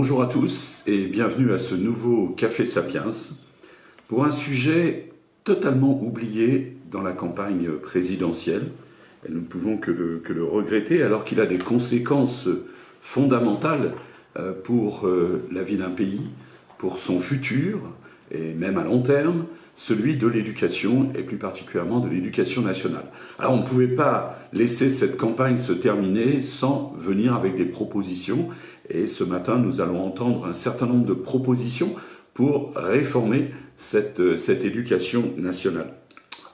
Bonjour à tous et bienvenue à ce nouveau Café Sapiens pour un sujet totalement oublié dans la campagne présidentielle. Et nous ne pouvons que le regretter alors qu'il a des conséquences fondamentales pour la vie d'un pays, pour son futur et même à long terme, celui de l'éducation et plus particulièrement de l'éducation nationale. Alors on ne pouvait pas laisser cette campagne se terminer sans venir avec des propositions. Et ce matin, nous allons entendre un certain nombre de propositions pour réformer cette éducation nationale.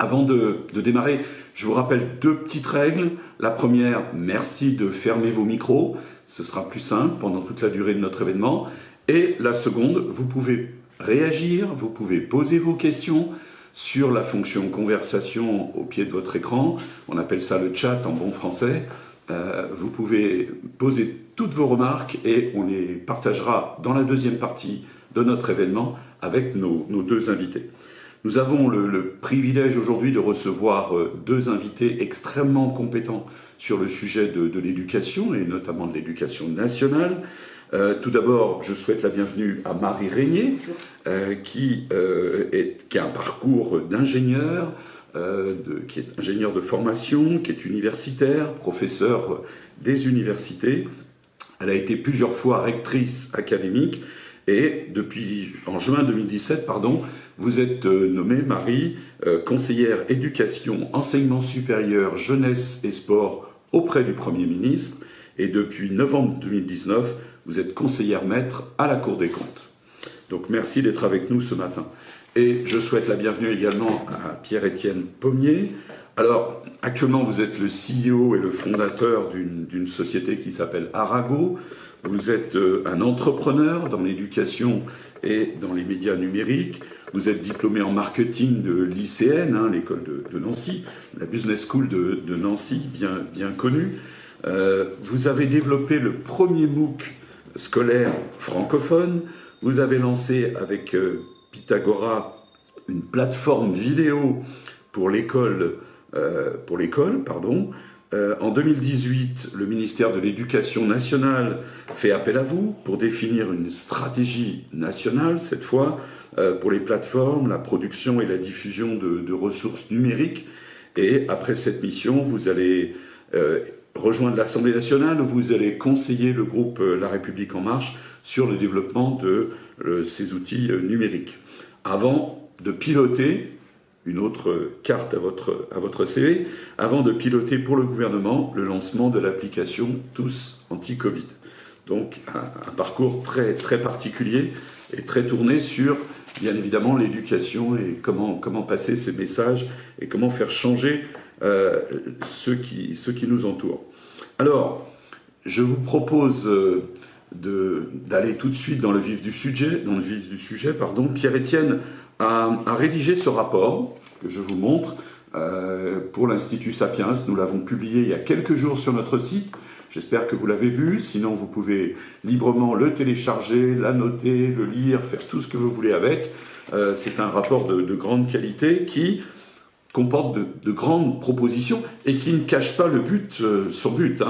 Avant de démarrer, je vous rappelle deux petites règles. La première, merci de fermer vos micros. Ce sera plus simple pendant toute la durée de notre événement. Et la seconde, vous pouvez réagir, vous pouvez poser vos questions sur la fonction conversation au pied de votre écran. On appelle ça le chat en bon français. Vous pouvez poser toutes vos remarques et on les partagera dans la deuxième partie de notre événement avec nos deux invités. Nous avons le privilège aujourd'hui de recevoir deux invités extrêmement compétents sur le sujet de l'éducation et notamment de l'éducation nationale. Tout d'abord, je souhaite la bienvenue à Marie Régnier, qui a un parcours d'ingénieur, qui est ingénieur de formation, qui est universitaire, professeur des universités. Elle a été plusieurs fois rectrice académique et en juin 2017, vous êtes nommée, Marie, conseillère éducation, enseignement supérieur, jeunesse et sport auprès du Premier ministre. Et depuis novembre 2019, vous êtes conseillère maître à la Cour des comptes. Donc merci d'être avec nous ce matin. Et je souhaite la bienvenue également à Pierre-Étienne Pommier. Alors, actuellement, vous êtes le CEO et le fondateur d'une société qui s'appelle Arago. Vous êtes un entrepreneur dans l'éducation et dans les médias numériques. Vous êtes diplômé en marketing de l'ICN, l'école de Nancy, la Business School de Nancy, bien connue. Vous avez développé le premier MOOC scolaire francophone. Vous avez lancé avec Pythagora une plateforme vidéo pour l'école. En 2018, le ministère de l'Éducation nationale fait appel à vous pour définir une stratégie nationale, cette fois, pour les plateformes, la production et la diffusion de ressources numériques. Et après cette mission, vous allez rejoindre l'Assemblée nationale où vous allez conseiller le groupe La République En Marche sur le développement de ces outils numériques. Avant de piloter, une autre carte à votre CV, avant de piloter pour le gouvernement le lancement de l'application Tous Anti-Covid. Donc un parcours très, très particulier et très tourné sur, bien évidemment, l'éducation et comment passer ces messages et comment faire changer ceux qui nous entourent. Alors, je vous propose d'aller tout de suite dans le vif du sujet. Pierre-Étienne a rédigé ce rapport que je vous montre pour l'Institut Sapiens. Nous l'avons publié il y a quelques jours sur notre site. J'espère que vous l'avez vu. Sinon, vous pouvez librement le télécharger, l'annoter, le lire, faire tout ce que vous voulez avec. C'est un rapport de grande qualité qui comporte de grandes propositions et qui ne cache pas son but.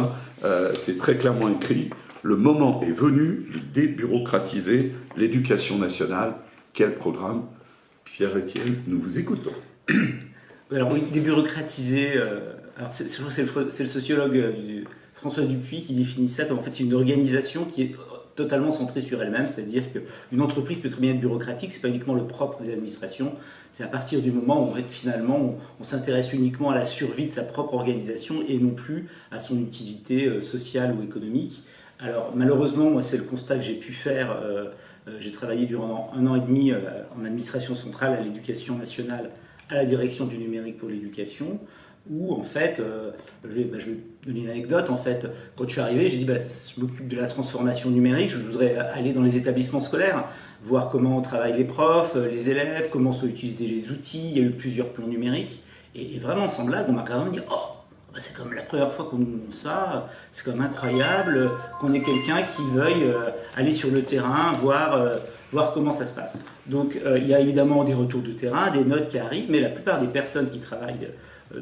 C'est très clairement écrit. Le moment est venu de débureaucratiser l'éducation nationale. Quel programme? Pierre-Étienne, nous vous écoutons. Alors oui, débureaucratiser, c'est le sociologue François Dupuis qui définit ça comme en fait c'est une organisation qui est totalement centrée sur elle-même, c'est-à-dire qu'une entreprise peut très bien être bureaucratique, c'est pas uniquement le propre des administrations, c'est à partir du moment où en fait, finalement on s'intéresse uniquement à la survie de sa propre organisation et non plus à son utilité sociale ou économique. Alors malheureusement, moi c'est le constat que j'ai pu faire. J'ai travaillé durant 1 an et demi en administration centrale à l'éducation nationale, à la direction du numérique pour l'éducation, où en fait, je vais donner une anecdote, en fait, quand je suis arrivé, j'ai dit je m'occupe de la transformation numérique, je voudrais aller dans les établissements scolaires, voir comment travaillent les profs, les élèves, comment sont utilisés les outils, il y a eu plusieurs plans numériques, et vraiment sans blague, on m'a quand même dit « Oh, c'est comme la première fois qu'on nous montre ça, c'est quand même incroyable qu'on ait quelqu'un qui veuille aller sur le terrain, voir comment ça se passe. » Donc il y a évidemment des retours de terrain, des notes qui arrivent, mais la plupart des personnes qui travaillent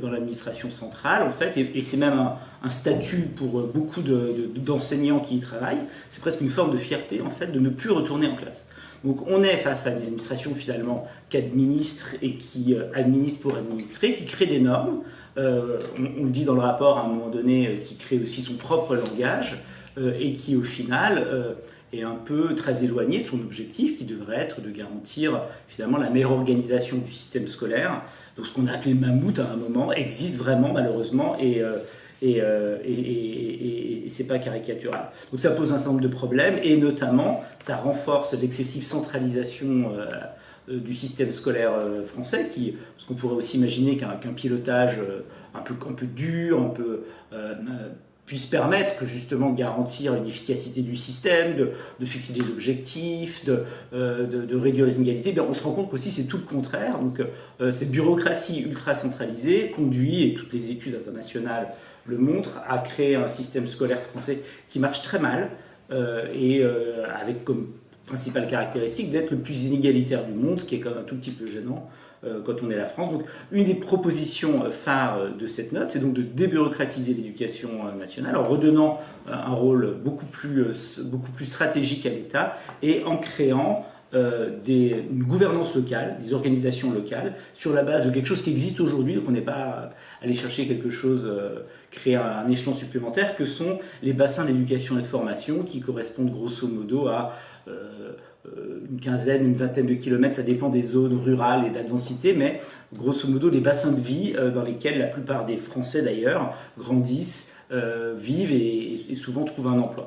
dans l'administration centrale, en fait, et c'est même un statut pour beaucoup d'enseignants qui y travaillent. C'est presque une forme de fierté, en fait, de ne plus retourner en classe. Donc on est face à une administration finalement qui administre et qui administre pour administrer, qui crée des normes. On le dit dans le rapport à un moment donné, qui crée aussi son propre langage et qui au final est un peu très éloigné de son objectif qui devrait être de garantir finalement la meilleure organisation du système scolaire. Donc ce qu'on a appelé le mammouth à un moment existe vraiment malheureusement et c'est pas caricatural. Donc ça pose un certain nombre de problèmes et notamment ça renforce l'excessive centralisation du système scolaire français, parce qu'on pourrait aussi imaginer qu'un pilotage un peu dur, un peu puisse permettre justement de garantir une efficacité du système, de fixer des objectifs, de réduire les inégalités. Bien, on se rend compte qu'aussi c'est tout le contraire. Donc cette bureaucratie ultra centralisée conduit, et toutes les études internationales le montrent, à créer un système scolaire français qui marche très mal avec comme principale caractéristique d'être le plus inégalitaire du monde, ce qui est quand même un tout petit peu gênant quand on est la France. Donc une des propositions phares de cette note, c'est donc de débureaucratiser l'éducation nationale en redonnant un rôle beaucoup plus stratégique à l'État et en créant une gouvernance locale, des organisations locales, sur la base de quelque chose qui existe aujourd'hui, donc on n'est pas allé chercher quelque chose, créer un échelon supplémentaire, que sont les bassins d'éducation et de formation, qui correspondent grosso modo à une quinzaine, une vingtaine de kilomètres, ça dépend des zones rurales et de la densité, mais grosso modo les bassins de vie dans lesquels la plupart des Français d'ailleurs grandissent, vivent et souvent trouvent un emploi.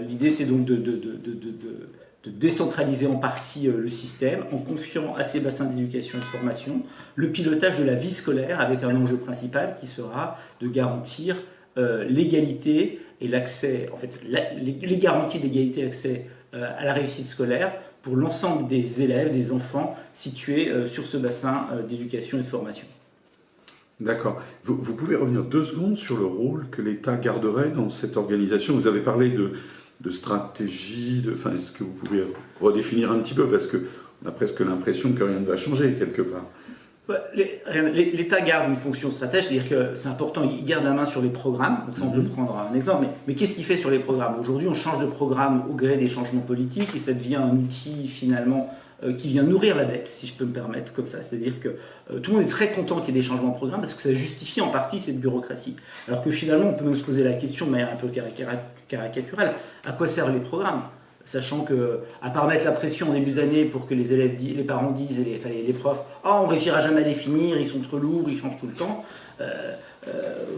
L'idée c'est donc de décentraliser en partie le système en confiant à ces bassins d'éducation et de formation le pilotage de la vie scolaire avec un enjeu principal qui sera de garantir l'égalité et l'accès, en fait, les garanties d'égalité et d'accès à la réussite scolaire pour l'ensemble des élèves, des enfants situés sur ce bassin d'éducation et de formation. D'accord. Vous pouvez revenir 2 secondes sur le rôle que l'État garderait dans cette organisation. Vous avez parlé de stratégie, est-ce que vous pouvez redéfinir un petit peu, parce qu'on a presque l'impression que rien ne va changer quelque part. L'État garde une fonction stratègique, c'est-à-dire que c'est important, il garde la main sur les programmes, donc ça on peut prendre un exemple, mais qu'est-ce qu'il fait sur les programmes? Aujourd'hui on change de programme au gré des changements politiques et ça devient un outil finalement qui vient nourrir la dette, si je peux me permettre comme ça, c'est-à-dire que tout le monde est très content qu'il y ait des changements de programme parce que ça justifie en partie cette bureaucratie, alors que finalement on peut même se poser la question de manière un peu caricaturale, à quoi servent les programmes? Sachant que, à part mettre la pression en début d'année pour que les parents disent, les profs, « Oh, on ne réussira jamais à les finir, ils sont trop lourds, ils changent tout le temps »,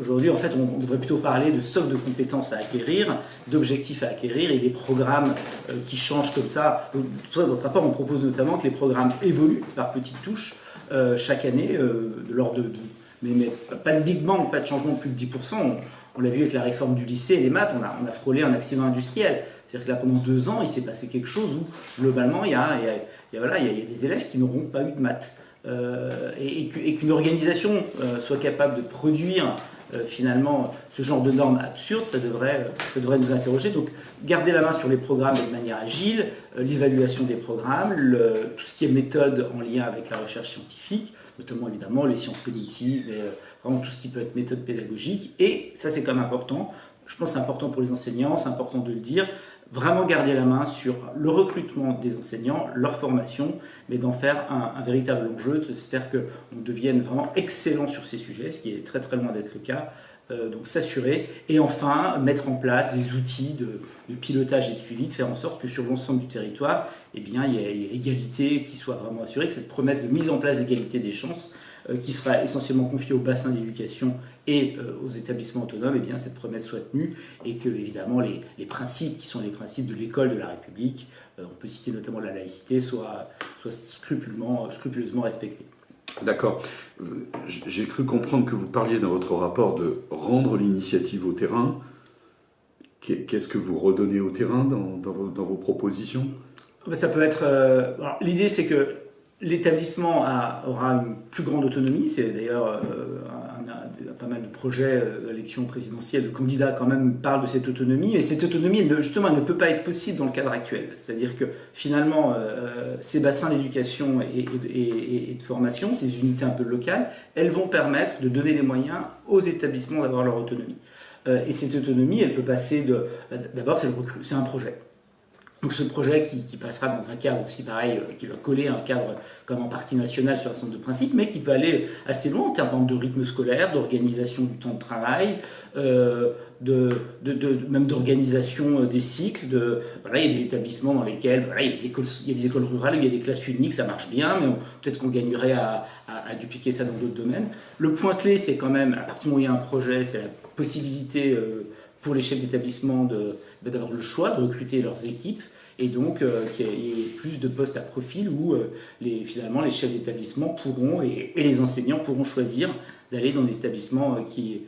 aujourd'hui, en fait, on devrait plutôt parler de socle de compétences à acquérir, d'objectifs à acquérir et des programmes qui changent comme ça. Donc, pour ça, dans notre rapport, on propose notamment que les programmes évoluent par petites touches chaque année, de l'ordre mais pas de big bang, pas de changement de plus de 10%. On l'a vu avec la réforme du lycée et les maths, on a frôlé un accident industriel. C'est-à-dire que là, pendant 2 ans, il s'est passé quelque chose où, globalement, il y a des élèves qui n'auront pas eu de maths. Et qu'une organisation soit capable de produire finalement ce genre de normes absurdes, ça devrait nous interroger. Donc, garder la main sur les programmes de manière agile, l'évaluation des programmes, tout ce qui est méthode en lien avec la recherche scientifique, notamment évidemment les sciences cognitives, et vraiment tout ce qui peut être méthode pédagogique. Et ça, c'est quand même important. Je pense que c'est important pour les enseignants, c'est important de le dire. Vraiment garder la main sur le recrutement des enseignants, leur formation, mais d'en faire un véritable enjeu, c'est-à-dire qu'on devienne vraiment excellent sur ces sujets, ce qui est très très loin d'être le cas. Donc s'assurer, et enfin mettre en place des outils de pilotage et de suivi, de faire en sorte que sur l'ensemble du territoire, eh bien, il y ait l'égalité qui soit vraiment assurée, que cette promesse de mise en place d'égalité des chances, qui sera essentiellement confiée au bassin d'éducation et aux établissements autonomes, eh bien, cette promesse soit tenue et que, évidemment, les principes qui sont les principes de l'école de la République, on peut citer notamment la laïcité, soient scrupuleusement respectés. D'accord. J'ai cru comprendre que vous parliez dans votre rapport de rendre l'initiative au terrain. Qu'est-ce que vous redonnez au terrain dans vos propositions? Ça peut être... l'idée, c'est que l'établissement aura une plus grande autonomie. C'est d'ailleurs pas mal de projets d'élection présidentielle, de candidats quand même parlent de cette autonomie. Et cette autonomie, justement, elle ne peut pas être possible dans le cadre actuel. C'est-à-dire que finalement, ces bassins d'éducation et de formation, ces unités un peu locales, elles vont permettre de donner les moyens aux établissements d'avoir leur autonomie. Et cette autonomie, elle peut passer d'abord, c'est un projet. Donc ce projet qui passera dans un cadre aussi pareil, qui va coller un cadre comme en partie national sur un certain nombre de principes, mais qui peut aller assez loin en termes de rythme scolaire, d'organisation du temps de travail, même d'organisation des cycles. Voilà, il y a des établissements dans lesquels voilà, il y a des écoles rurales où il y a des classes uniques, ça marche bien, mais peut-être qu'on gagnerait à dupliquer ça dans d'autres domaines. Le point clé, c'est quand même, à partir du moment où il y a un projet, c'est la possibilité pour les chefs d'établissement d'avoir le choix de recruter leurs équipes et donc qu'il y ait plus de postes à profil où finalement les chefs d'établissement pourront et les enseignants pourront choisir d'aller dans des établissements qui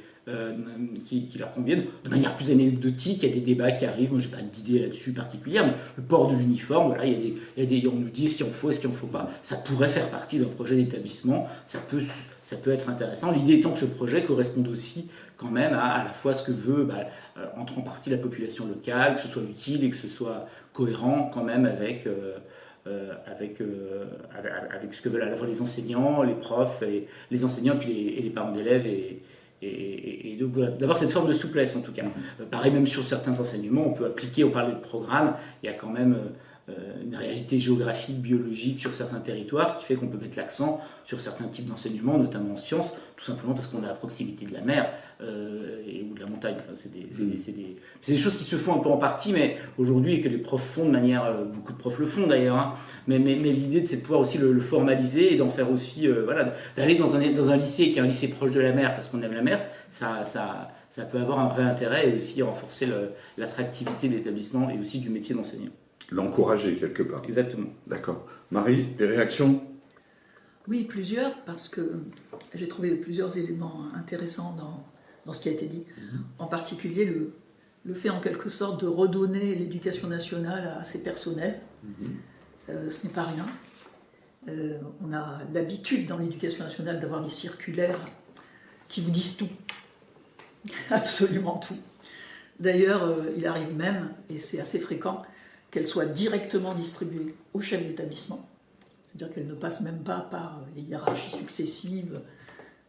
leur conviennent. De manière plus anecdotique, il y a des débats qui arrivent, moi je n'ai pas d'idée là-dessus particulière, mais le port de l'uniforme, voilà, on nous dit ce qu'il en faut et ce qu'il n'en faut pas. Ça pourrait faire partie d'un projet d'établissement, ça peut être intéressant. L'idée étant que ce projet corresponde aussi quand même à la fois ce que veut, entre en partie la population locale, que ce soit utile et que ce soit cohérent quand même avec ce que veulent à la fois les enseignants, les profs, et les enseignants et les parents d'élèves et donc voilà, d'avoir cette forme de souplesse en tout cas. Pareil, même sur certains enseignements, on peut appliquer, on parlait de programme, il y a quand même une réalité géographique, biologique sur certains territoires qui fait qu'on peut mettre l'accent sur certains types d'enseignements, notamment en sciences, tout simplement parce qu'on est à proximité de la mer ou de la montagne. Enfin, c'est des choses qui se font un peu en partie, mais aujourd'hui, et que les profs font de manière... beaucoup de profs le font d'ailleurs, hein, mais l'idée, c'est de pouvoir aussi le formaliser et d'en faire aussi... voilà, d'aller dans un lycée qui est un lycée proche de la mer parce qu'on aime la mer, ça peut avoir un vrai intérêt et aussi renforcer l'attractivité de l'établissement et aussi du métier d'enseignant. L'encourager quelque part. Exactement. D'accord. Marie, des réactions? Oui, plusieurs, parce que j'ai trouvé plusieurs éléments intéressants dans ce qui a été dit. En particulier, le fait en quelque sorte de redonner l'éducation nationale à ses personnels. Ce n'est pas rien. On a l'habitude dans l'éducation nationale d'avoir des circulaires qui vous disent tout. Absolument tout. D'ailleurs, il arrive même, et c'est assez fréquent, qu'elles soient directement distribuées aux chefs d'établissement, c'est-à-dire qu'elles ne passent même pas par les hiérarchies successives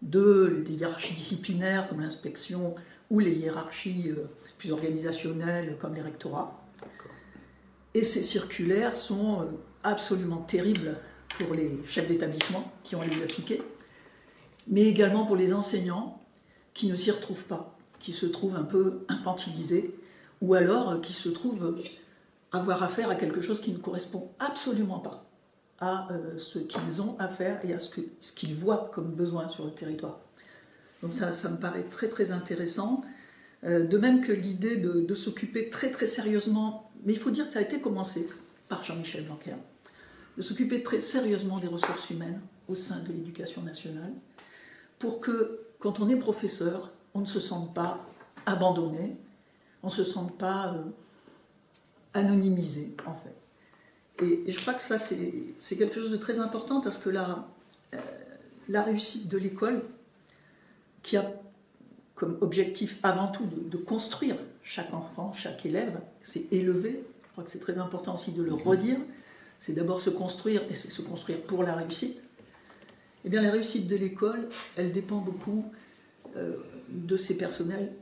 des hiérarchies disciplinaires comme l'inspection ou les hiérarchies plus organisationnelles comme les rectorats. Et ces circulaires sont absolument terribles pour les chefs d'établissement qui ont à les appliquer, mais également pour les enseignants qui ne s'y retrouvent pas, qui se trouvent un peu infantilisés, ou alors qui se trouvent avoir affaire à quelque chose qui ne correspond absolument pas à ce qu'ils ont à faire et à ce qu'ils voient comme besoin sur le territoire. Donc ça me paraît très très intéressant. De même que l'idée de s'occuper très très sérieusement, mais il faut dire que ça a été commencé par Jean-Michel Blanquer, de s'occuper très sérieusement des ressources humaines au sein de l'éducation nationale, pour que quand on est professeur, on ne se sente pas abandonné, on ne se sente pas anonymisé en fait. Et je crois que ça c'est quelque chose de très important parce que la réussite de l'école, qui a comme objectif avant tout de construire chaque enfant, chaque élève, c'est élever, je crois que c'est très important aussi de le redire, c'est d'abord se construire et c'est se construire pour la réussite. Eh bien la réussite de l'école, elle dépend beaucoup de ses personnels,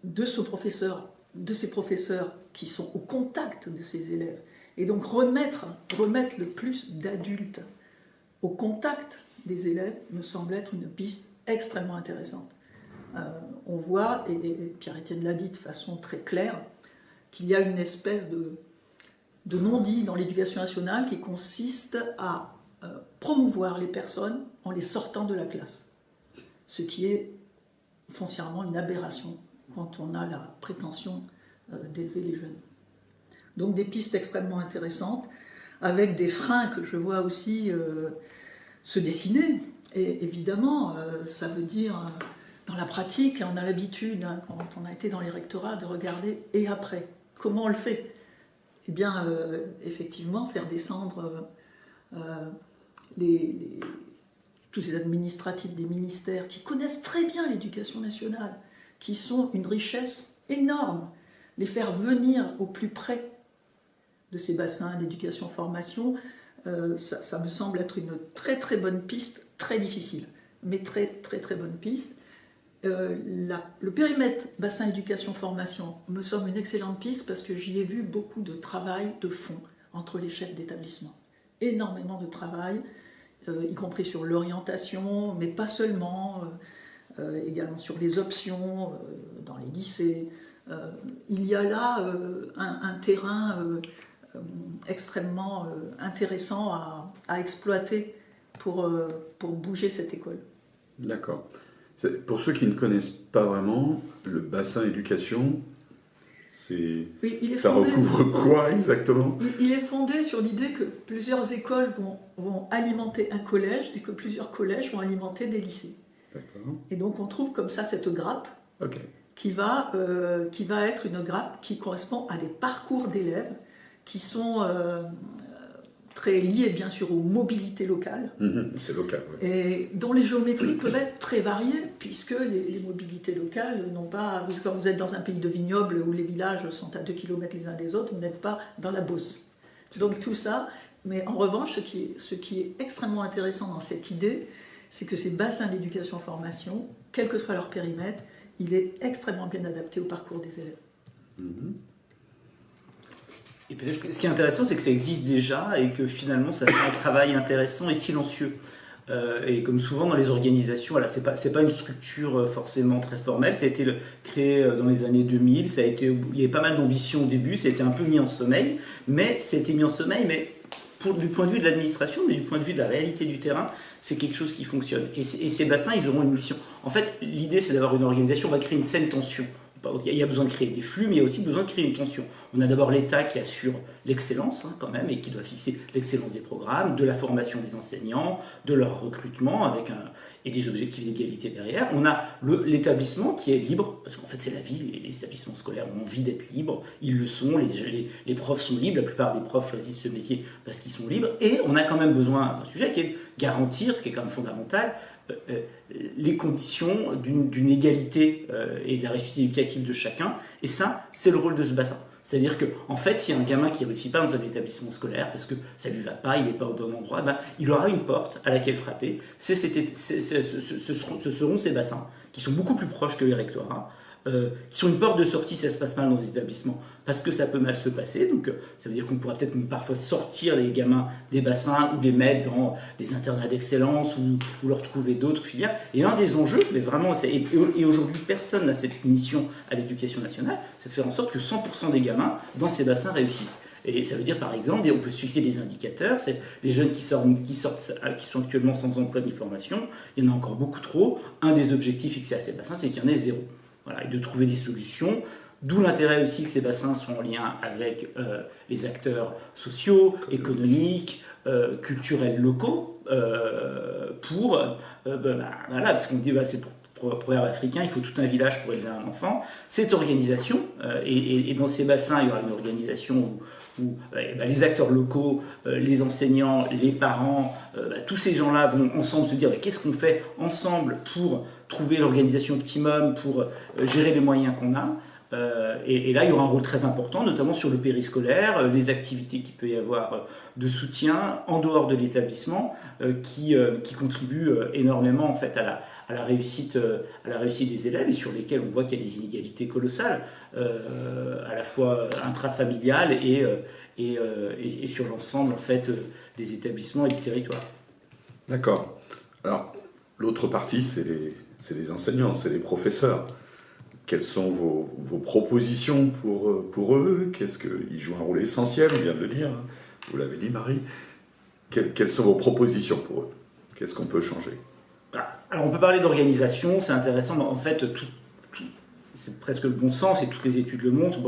de ces professeurs qui sont au contact de ces élèves. Et donc remettre le plus d'adultes au contact des élèves me semble être une piste extrêmement intéressante. On voit, et Pierre-Étienne l'a dit de façon très claire, qu'il y a une espèce de non-dit dans l'éducation nationale qui consiste à promouvoir les personnes en les sortant de la classe. Ce qui est foncièrement une aberration quand on a la prétention d'élever les jeunes. Donc des pistes extrêmement intéressantes, avec des freins que je vois aussi se dessiner. Et évidemment, ça veut dire, dans la pratique, on a l'habitude, hein, quand on a été dans les rectorats, de regarder et après. Comment on le fait? Eh bien, effectivement, faire descendre tous ces administratifs des ministères qui connaissent très bien l'éducation nationale, qui sont une richesse énorme, les faire venir au plus près de ces bassins d'éducation-formation, ça me semble être une très très bonne piste, très difficile, mais très très très bonne piste. Le périmètre bassin éducation-formation me semble une excellente piste parce que j'y ai vu beaucoup de travail de fond entre les chefs d'établissement. Énormément de travail, y compris sur l'orientation, mais pas seulement, également sur les options dans les lycées. Il y a là un terrain extrêmement intéressant à exploiter pour bouger cette école. D'accord. Pour ceux qui ne connaissent pas vraiment, le bassin éducation, ça recouvre quoi exactement? Il est fondé sur l'idée que plusieurs écoles vont alimenter un collège et que plusieurs collèges vont alimenter des lycées. D'accord. Et donc on trouve comme ça cette grappe qui va être une grappe qui correspond à des parcours d'élèves qui sont très liés bien sûr aux mobilités locales. C'est local. Ouais. Et dont les géométries peuvent être très variées, puisque les mobilités locales n'ont pas... Quand vous êtes dans un pays de vignobles où les villages sont à 2 km les uns des autres, vous n'êtes pas dans la Beauce. Donc tout ça, mais en revanche, ce qui est extrêmement intéressant dans cette idée, c'est que ces bassins d'éducation-formation, quel que soit leur périmètre, il est extrêmement bien adapté au parcours des élèves. Et peut-être ce qui est intéressant, c'est que ça existe déjà et que finalement ça fait un travail intéressant et silencieux. Et comme souvent dans les organisations, voilà, c'est pas une structure forcément très formelle. Ça a été créé dans les années 2000. Il y avait pas mal d'ambition au début. Ça a été un peu mis en sommeil, mais du point de vue de l'administration, mais du point de vue de la réalité du terrain, c'est quelque chose qui fonctionne. Et ces bassins, ils auront une mission. En fait, l'idée, c'est d'avoir une organisation. On va créer une saine tension. Il y a besoin de créer des flux, mais il y a aussi besoin de créer une tension. On a d'abord l'État qui assure l'excellence, quand même, et qui doit fixer l'excellence des programmes, de la formation des enseignants, de leur recrutement, et des objectifs d'égalité derrière. On a l'établissement qui est libre, parce qu'en fait c'est la vie, les établissements scolaires ont envie d'être libres, ils le sont, les profs sont libres, la plupart des profs choisissent ce métier parce qu'ils sont libres, et on a quand même besoin d'un sujet qui est de garantir, qui est quand même fondamental, les conditions d'une égalité et de la réussite éducative de chacun, et ça, c'est le rôle de ce bassin. C'est-à-dire qu'en fait, s'il y a un gamin qui ne réussit pas dans un établissement scolaire parce que ça ne lui va pas, il n'est pas au bon endroit, il aura une porte à laquelle frapper. Ce seront ces bassins qui sont beaucoup plus proches que les rectorats, qui sont une porte de sortie si ça se passe mal dans des établissements, parce que ça peut mal se passer. Donc ça veut dire qu'on pourra peut-être parfois sortir les gamins des bassins ou les mettre dans des internats d'excellence ou leur trouver d'autres filières. Et un des enjeux, mais vraiment, et aujourd'hui personne n'a cette mission à l'éducation nationale, c'est de faire en sorte que 100% des gamins dans ces bassins réussissent. Et ça veut dire par exemple, on peut se fixer des indicateurs, c'est les jeunes qui sont actuellement sans emploi ni formation, il y en a encore beaucoup trop. Un des objectifs fixés à ces bassins, c'est qu'il y en ait zéro. Voilà, et de trouver des solutions, d'où l'intérêt aussi que ces bassins sont en lien avec les acteurs sociaux, économiques, culturels locaux, parce qu'on dit c'est pour l'Africain, il faut tout un village pour élever un enfant. Cette organisation, et dans ces bassins, il y aura une organisation où les acteurs locaux, les enseignants, les parents, tous ces gens-là vont ensemble se dire qu'est-ce qu'on fait ensemble pour trouver l'organisation optimum, pour gérer les moyens qu'on a. Et là, il y aura un rôle très important, notamment sur le périscolaire, les activités qu'il peut y avoir de soutien en dehors de l'établissement, qui contribuent énormément en fait à la réussite des élèves, et sur lesquels on voit qu'il y a des inégalités colossales, à la fois intrafamiliales et sur l'ensemble en fait des établissements et du territoire. D'accord. Alors, l'autre partie, c'est les enseignants, c'est les professeurs. Quelles sont vos propositions pour eux? Qu'est-ce qu'ils jouent un rôle essentiel, on vient de le dire, hein. Vous l'avez dit, Marie. Quelles sont vos propositions pour eux? Qu'est-ce qu'on peut changer? Alors on peut parler d'organisation, c'est intéressant, mais en fait c'est presque le bon sens et toutes les études le montrent.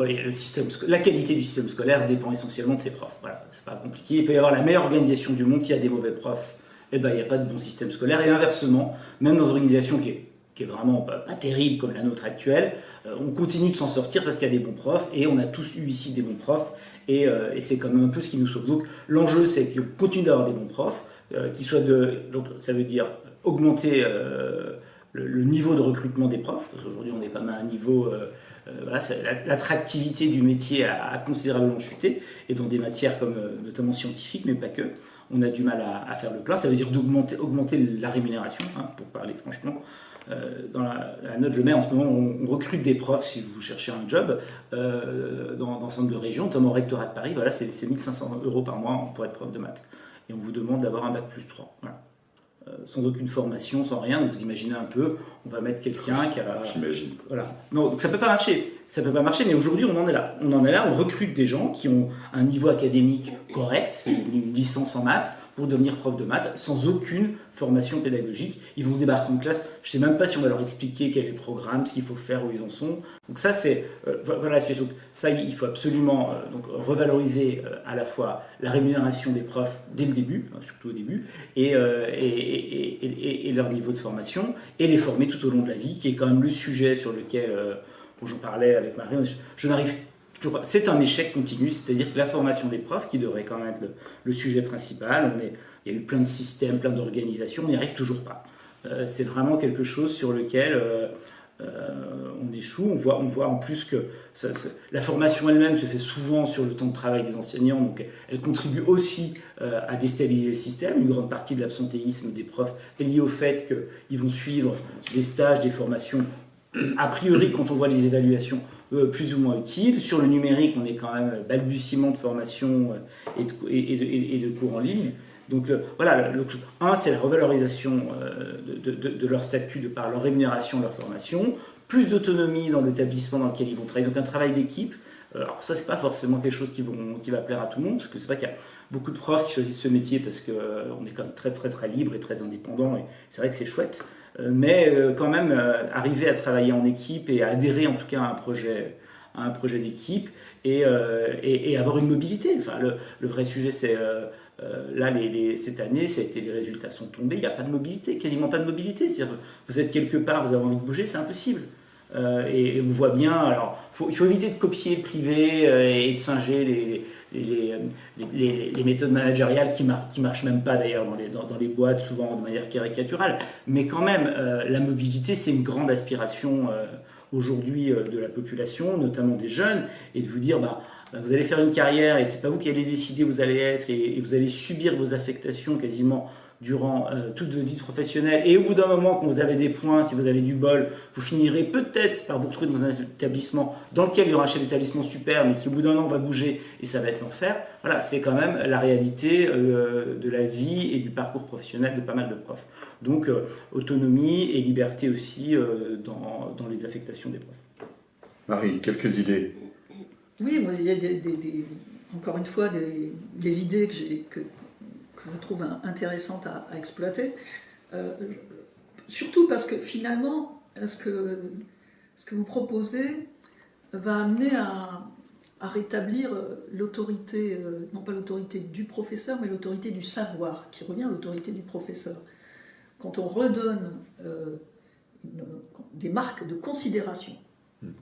La qualité du système scolaire dépend essentiellement de ses profs. Voilà, c'est pas compliqué. Il peut y avoir la meilleure organisation du monde, s'il y a des mauvais profs, il n'y a pas de bon système scolaire. Et inversement, même dans une organisation qui est vraiment pas terrible comme la nôtre actuelle, on continue de s'en sortir parce qu'il y a des bons profs, et on a tous eu ici des bons profs, et c'est quand même un peu ce qui nous sauve. Donc l'enjeu, c'est qu'on continue d'avoir des bons profs, donc ça veut dire augmenter le niveau de recrutement des profs. Parce qu'aujourd'hui, on est quand même à un niveau, voilà, l'attractivité du métier a considérablement chuté, et dans des matières comme notamment scientifiques, mais pas que. On a du mal à faire le plein. Ça veut dire augmenter la rémunération, hein, pour parler franchement. Dans la note, je mets en ce moment, on recrute des profs si vous cherchez un job dans un centre de région, notamment au rectorat de Paris. Voilà, c'est 1 500 € par mois pour être prof de maths. Et on vous demande d'avoir un bac plus 3. Voilà. Sans aucune formation, sans rien. Donc vous imaginez un peu, on va mettre quelqu'un qui a... J'imagine. Voilà. Non, donc ça peut pas marcher. Ça peut pas marcher, mais aujourd'hui on en est là. On recrute des gens qui ont un niveau académique correct, une licence en maths, pour devenir prof de maths, sans aucune formation pédagogique. Ils vont se débarquer en classe. Je sais même pas si on va leur expliquer quel est le programme, ce qu'il faut faire, où ils en sont. Donc ça, c'est voilà la situation. Ça, il faut absolument donc revaloriser à la fois la rémunération des profs dès le début, hein, surtout au début, et leur niveau de formation, et les former tout au long de la vie, qui est quand même le sujet sur lequel j'en parlais avec Marie. Je n'arrive toujours pas. C'est un échec continu, c'est-à-dire que la formation des profs, qui devrait quand même être le sujet principal, il y a eu plein de systèmes, plein d'organisations, on n'y arrive toujours pas. C'est vraiment quelque chose sur lequel on échoue. On voit en plus que la formation elle-même se fait souvent sur le temps de travail des enseignants, donc elle contribue aussi à déstabiliser le système. Une grande partie de l'absentéisme des profs est liée au fait qu'ils vont suivre des stages, des formations, a priori, quand on voit les évaluations, plus ou moins utiles. Sur le numérique, on est quand même balbutiement de formation et de cours en ligne. Donc voilà, c'est la revalorisation de leur statut de par leur rémunération, leur formation, plus d'autonomie dans l'établissement dans lequel ils vont travailler, donc un travail d'équipe. Alors ça, c'est pas forcément quelque chose qui va plaire à tout le monde, parce que c'est vrai qu'il y a beaucoup de profs qui choisissent ce métier parce qu'on est quand même très très très libre et très indépendant, et c'est vrai que c'est chouette, mais quand même arriver à travailler en équipe et à adhérer en tout cas à un projet d'équipe et avoir une mobilité. Enfin, le vrai sujet, c'est là, cette année, les résultats sont tombés, il n'y a pas de mobilité, quasiment pas de mobilité. C'est-à-dire, vous êtes quelque part, vous avez envie de bouger, c'est impossible. Et on voit bien, alors il faut éviter de copier le privé et de singer les méthodes managériales qui marchent même pas d'ailleurs dans les boîtes, souvent de manière caricaturale. Mais quand même, la mobilité, c'est une grande aspiration aujourd'hui de la population, notamment des jeunes, et de vous dire, vous allez faire une carrière et c'est pas vous qui allez décider où vous allez être, et vous allez subir vos affectations quasiment durant toute votre vie professionnelle, et au bout d'un moment, quand vous avez des points, si vous avez du bol, vous finirez peut-être par vous retrouver dans un établissement dans lequel il y aura un chef d'établissement super, mais qui au bout d'un an va bouger et ça va être l'enfer. Voilà, c'est quand même la réalité de la vie et du parcours professionnel de pas mal de profs. Donc autonomie et liberté aussi dans les affectations des profs. Marie, quelques idées? Oui, moi, il y a encore une fois des idées que je trouve intéressantes à exploiter. Surtout parce que finalement, ce que vous proposez va amener à rétablir l'autorité, non pas l'autorité du professeur, mais l'autorité du savoir, qui revient à l'autorité du professeur. Quand on redonne des marques de considération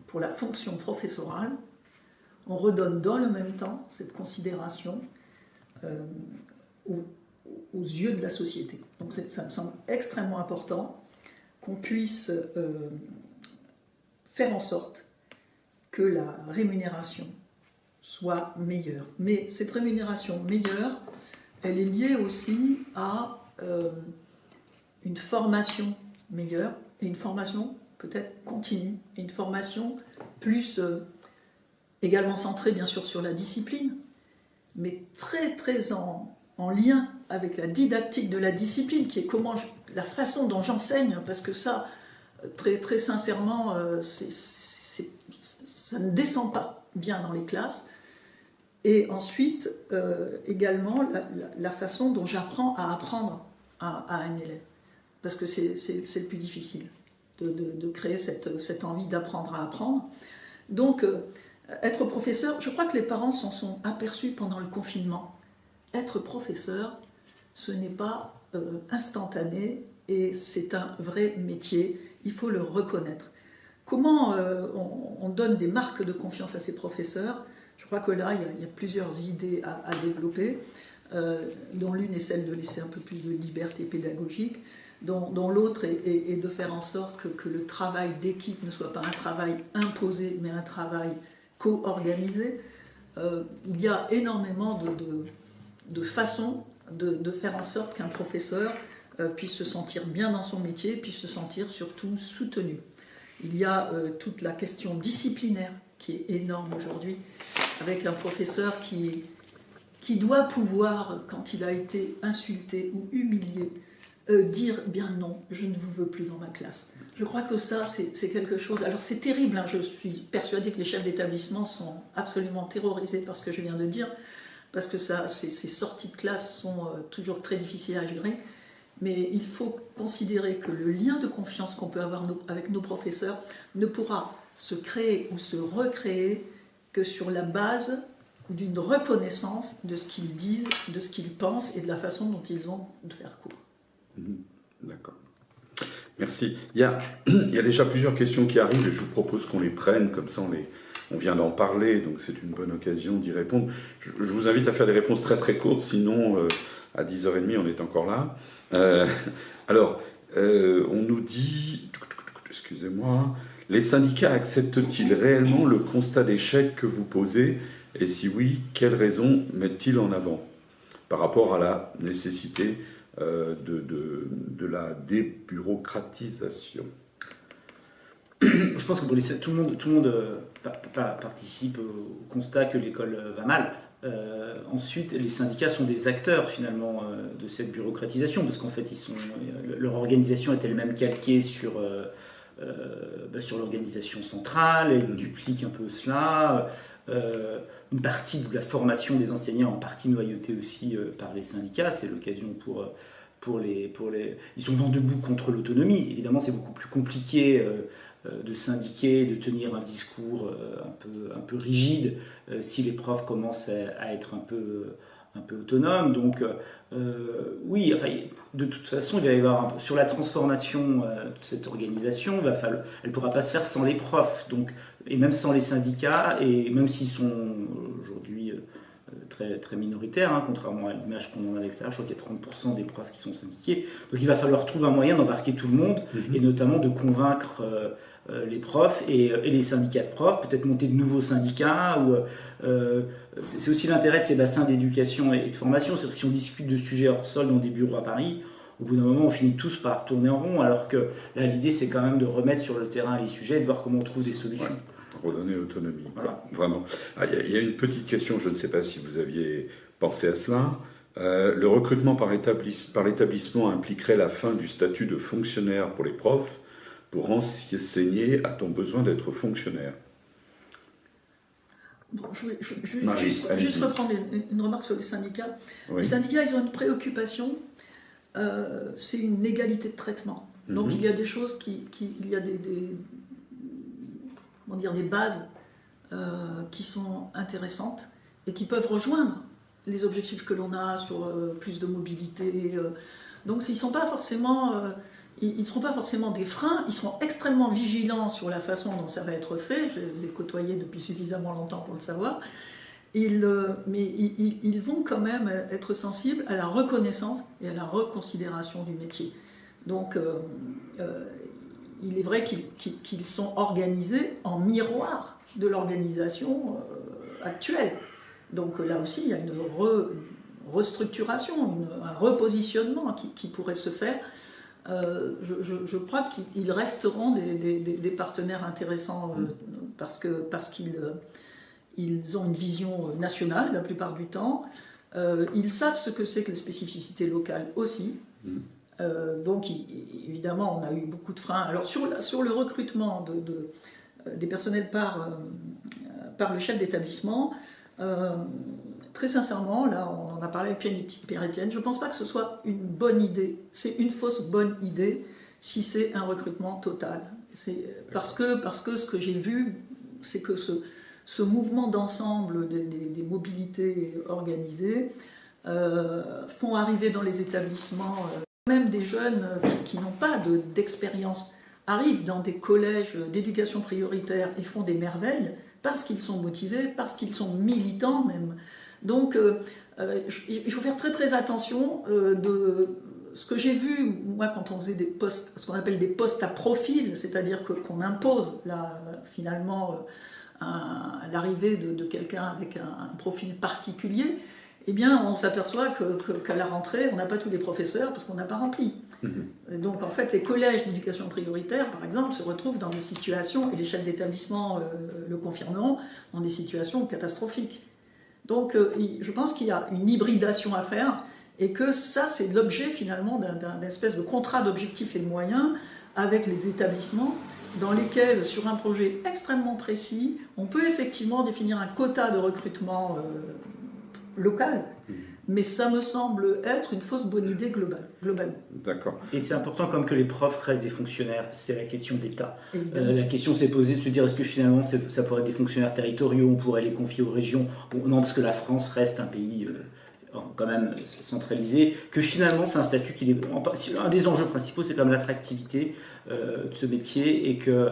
pour la fonction professorale, on redonne dans le même temps cette considération aux yeux de la société. Donc ça me semble extrêmement important qu'on puisse faire en sorte que la rémunération soit meilleure. Mais cette rémunération meilleure, elle est liée aussi à une formation meilleure, et une formation peut-être continue, et une formation plus également centrée bien sûr sur la discipline, mais très très en lien avec la didactique de la discipline, qui est la façon dont j'enseigne, parce que ça, très, très sincèrement, ça ne descend pas bien dans les classes. Et ensuite, également, la façon dont j'apprends à apprendre à un élève, parce que c'est le plus difficile, de créer cette envie d'apprendre à apprendre. Donc, être professeur, je crois que les parents s'en sont aperçus pendant le confinement. Être professeur, ce n'est pas instantané et c'est un vrai métier, il faut le reconnaître. Comment on donne des marques de confiance à ces professeurs? Je crois que là, il y a plusieurs idées à développer. dont l'une est celle de laisser un peu plus de liberté pédagogique, dont l'autre est de faire en sorte que le travail d'équipe ne soit pas un travail imposé, mais un travail co-organisé. Il y a énormément de façons de faire en sorte qu'un professeur puisse se sentir bien dans son métier, puisse se sentir surtout soutenu. Il y a toute la question disciplinaire qui est énorme aujourd'hui, avec un professeur qui doit pouvoir, quand il a été insulté ou humilié, dire bien non, je ne vous veux plus dans ma classe. Je crois que ça, c'est quelque chose... Alors c'est terrible, hein, je suis persuadée que les chefs d'établissement sont absolument terrorisés par ce que je viens de dire, parce que ces sorties de classe sont toujours très difficiles à gérer, mais il faut considérer que le lien de confiance qu'on peut avoir avec nos professeurs ne pourra se créer ou se recréer que sur la base d'une reconnaissance de ce qu'ils disent, de ce qu'ils pensent et de la façon dont ils ont de faire cours. D'accord. Merci. Il y a déjà plusieurs questions qui arrivent et je vous propose qu'on les prenne, comme ça on vient d'en parler, donc c'est une bonne occasion d'y répondre. Je vous invite à faire des réponses très très courtes, sinon à 10h30 on est encore là. On nous dit, excusez-moi, les syndicats acceptent-ils réellement le constat d'échec que vous posez? Et si oui, quelles raisons mettent-ils en avant par rapport à la nécessité de la débureaucratisation? Je pense que tout le monde participe au constat que l'école va mal. Ensuite, les syndicats sont des acteurs finalement de cette bureaucratisation, parce qu'en fait, leur organisation est elle-même calquée sur l'organisation centrale, ils dupliquent un peu cela. Une partie de la formation des enseignants, en partie noyautée aussi par les syndicats, c'est l'occasion pour les... Ils sont vent debout contre l'autonomie. Évidemment, c'est beaucoup plus compliqué de syndiquer, de tenir un discours un peu rigide si les profs commencent à être un peu autonomes. Donc oui, enfin, de toute façon, il va y avoir sur la transformation de cette organisation, elle ne pourra pas se faire sans les profs, donc, et même sans les syndicats, et même s'ils sont aujourd'hui très, très minoritaires, hein, contrairement à l'image qu'on en a à l'extérieur. Je crois qu'il y a 30% des profs qui sont syndiqués. Donc il va falloir trouver un moyen d'embarquer tout le monde, et notamment de convaincre les profs et les syndicats de profs, peut-être monter de nouveaux syndicats. C'est aussi l'intérêt de ces bassins d'éducation et de formation. C'est-à-dire que si on discute de sujets hors sol dans des bureaux à Paris, au bout d'un moment, on finit tous par tourner en rond, alors que là, l'idée, c'est quand même de remettre sur le terrain les sujets et de voir comment on trouve des solutions. Ouais, redonner l'autonomie, voilà. Vraiment. Il y a une petite question, je ne sais pas si vous aviez pensé à cela. Le recrutement par l'établissement impliquerait la fin du statut de fonctionnaire pour les profs. Pour enseigner, a-t-on besoin d'être fonctionnaire? Bon, je vais juste reprendre une remarque sur les syndicats. Oui. Les syndicats, ils ont une préoccupation, c'est une égalité de traitement. Donc il y a des choses, il y a des bases qui sont intéressantes et qui peuvent rejoindre les objectifs que l'on a sur plus de mobilité. Donc ils ne seront pas forcément des freins, ils seront extrêmement vigilants sur la façon dont ça va être fait. Je les ai côtoyés depuis suffisamment longtemps pour le savoir. Mais ils vont quand même être sensibles à la reconnaissance et à la reconsidération du métier. Donc il est vrai qu'ils sont organisés en miroir de l'organisation actuelle. Donc là aussi, il y a une restructuration, un repositionnement qui pourrait se faire. Je crois qu'ils resteront des partenaires intéressants parce qu'ils ont une vision nationale la plupart du temps. Ils savent ce que c'est que les spécificités locales aussi. Donc évidemment, on a eu beaucoup de freins. Alors sur le recrutement des personnels par le chef d'établissement, très sincèrement, là on en a parlé avec Pierre-Étienne, je ne pense pas que ce soit une bonne idée. C'est une fausse bonne idée si c'est un recrutement total. Parce que ce que j'ai vu, c'est que ce mouvement d'ensemble des mobilités organisées font arriver dans les établissements, même des jeunes qui n'ont pas d'expérience, arrivent dans des collèges d'éducation prioritaire et font des merveilles parce qu'ils sont motivés, parce qu'ils sont militants même. Donc il faut faire très très attention de ce que j'ai vu, moi, quand on faisait des postes, ce qu'on appelle des postes à profil, c'est-à-dire qu'on impose finalement l'arrivée de quelqu'un avec un profil particulier, eh bien, on s'aperçoit qu'à la rentrée, on n'a pas tous les professeurs parce qu'on n'a pas rempli. Et donc, en fait, les collèges d'éducation prioritaire, par exemple, se retrouvent dans des situations, et les chefs d'établissement le confirmeront, dans des situations catastrophiques. Donc, je pense qu'il y a une hybridation à faire, et que ça, c'est l'objet, finalement, d'un espèce de contrat d'objectifs et de moyens avec les établissements, dans lesquels, sur un projet extrêmement précis, on peut effectivement définir un quota de recrutement local, mais ça me semble être une fausse bonne idée globalement. D'accord. Et c'est important comme que les profs restent des fonctionnaires, c'est la question d'État. La question s'est posée de se dire est-ce que finalement ça pourrait être des fonctionnaires territoriaux, on pourrait les confier aux régions, non parce que la France reste un pays quand même centralisé, que finalement c'est un statut qui est... Un des enjeux principaux c'est quand même l'attractivité de ce métier et que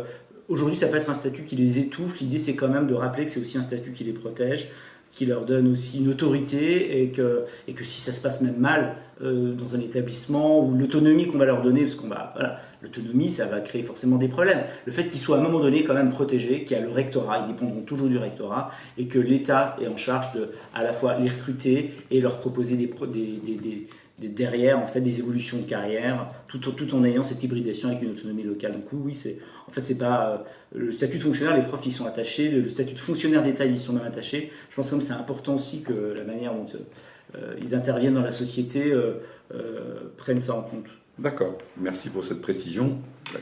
aujourd'hui ça peut être un statut qui les étouffe, l'idée c'est quand même de rappeler que c'est aussi un statut qui les protège, qui leur donne aussi une autorité et que si ça se passe même mal dans un établissement ou l'autonomie qu'on va leur donner, parce l'autonomie ça va créer forcément des problèmes. Le fait qu'ils soient à un moment donné quand même protégés, qu'il y a le rectorat, ils dépendront toujours du rectorat et que l'État est en charge de à la fois les recruter et leur proposer derrière en fait des évolutions de carrière tout en ayant cette hybridation avec une autonomie locale. Donc oui c'est pas le statut de fonctionnaire, les profs y sont attachés, le statut de fonctionnaire d'État ils y sont même attachés. Je pense que c'est important aussi que la manière dont ils interviennent dans la société prennent ça en compte. D'accord, merci pour cette précision. La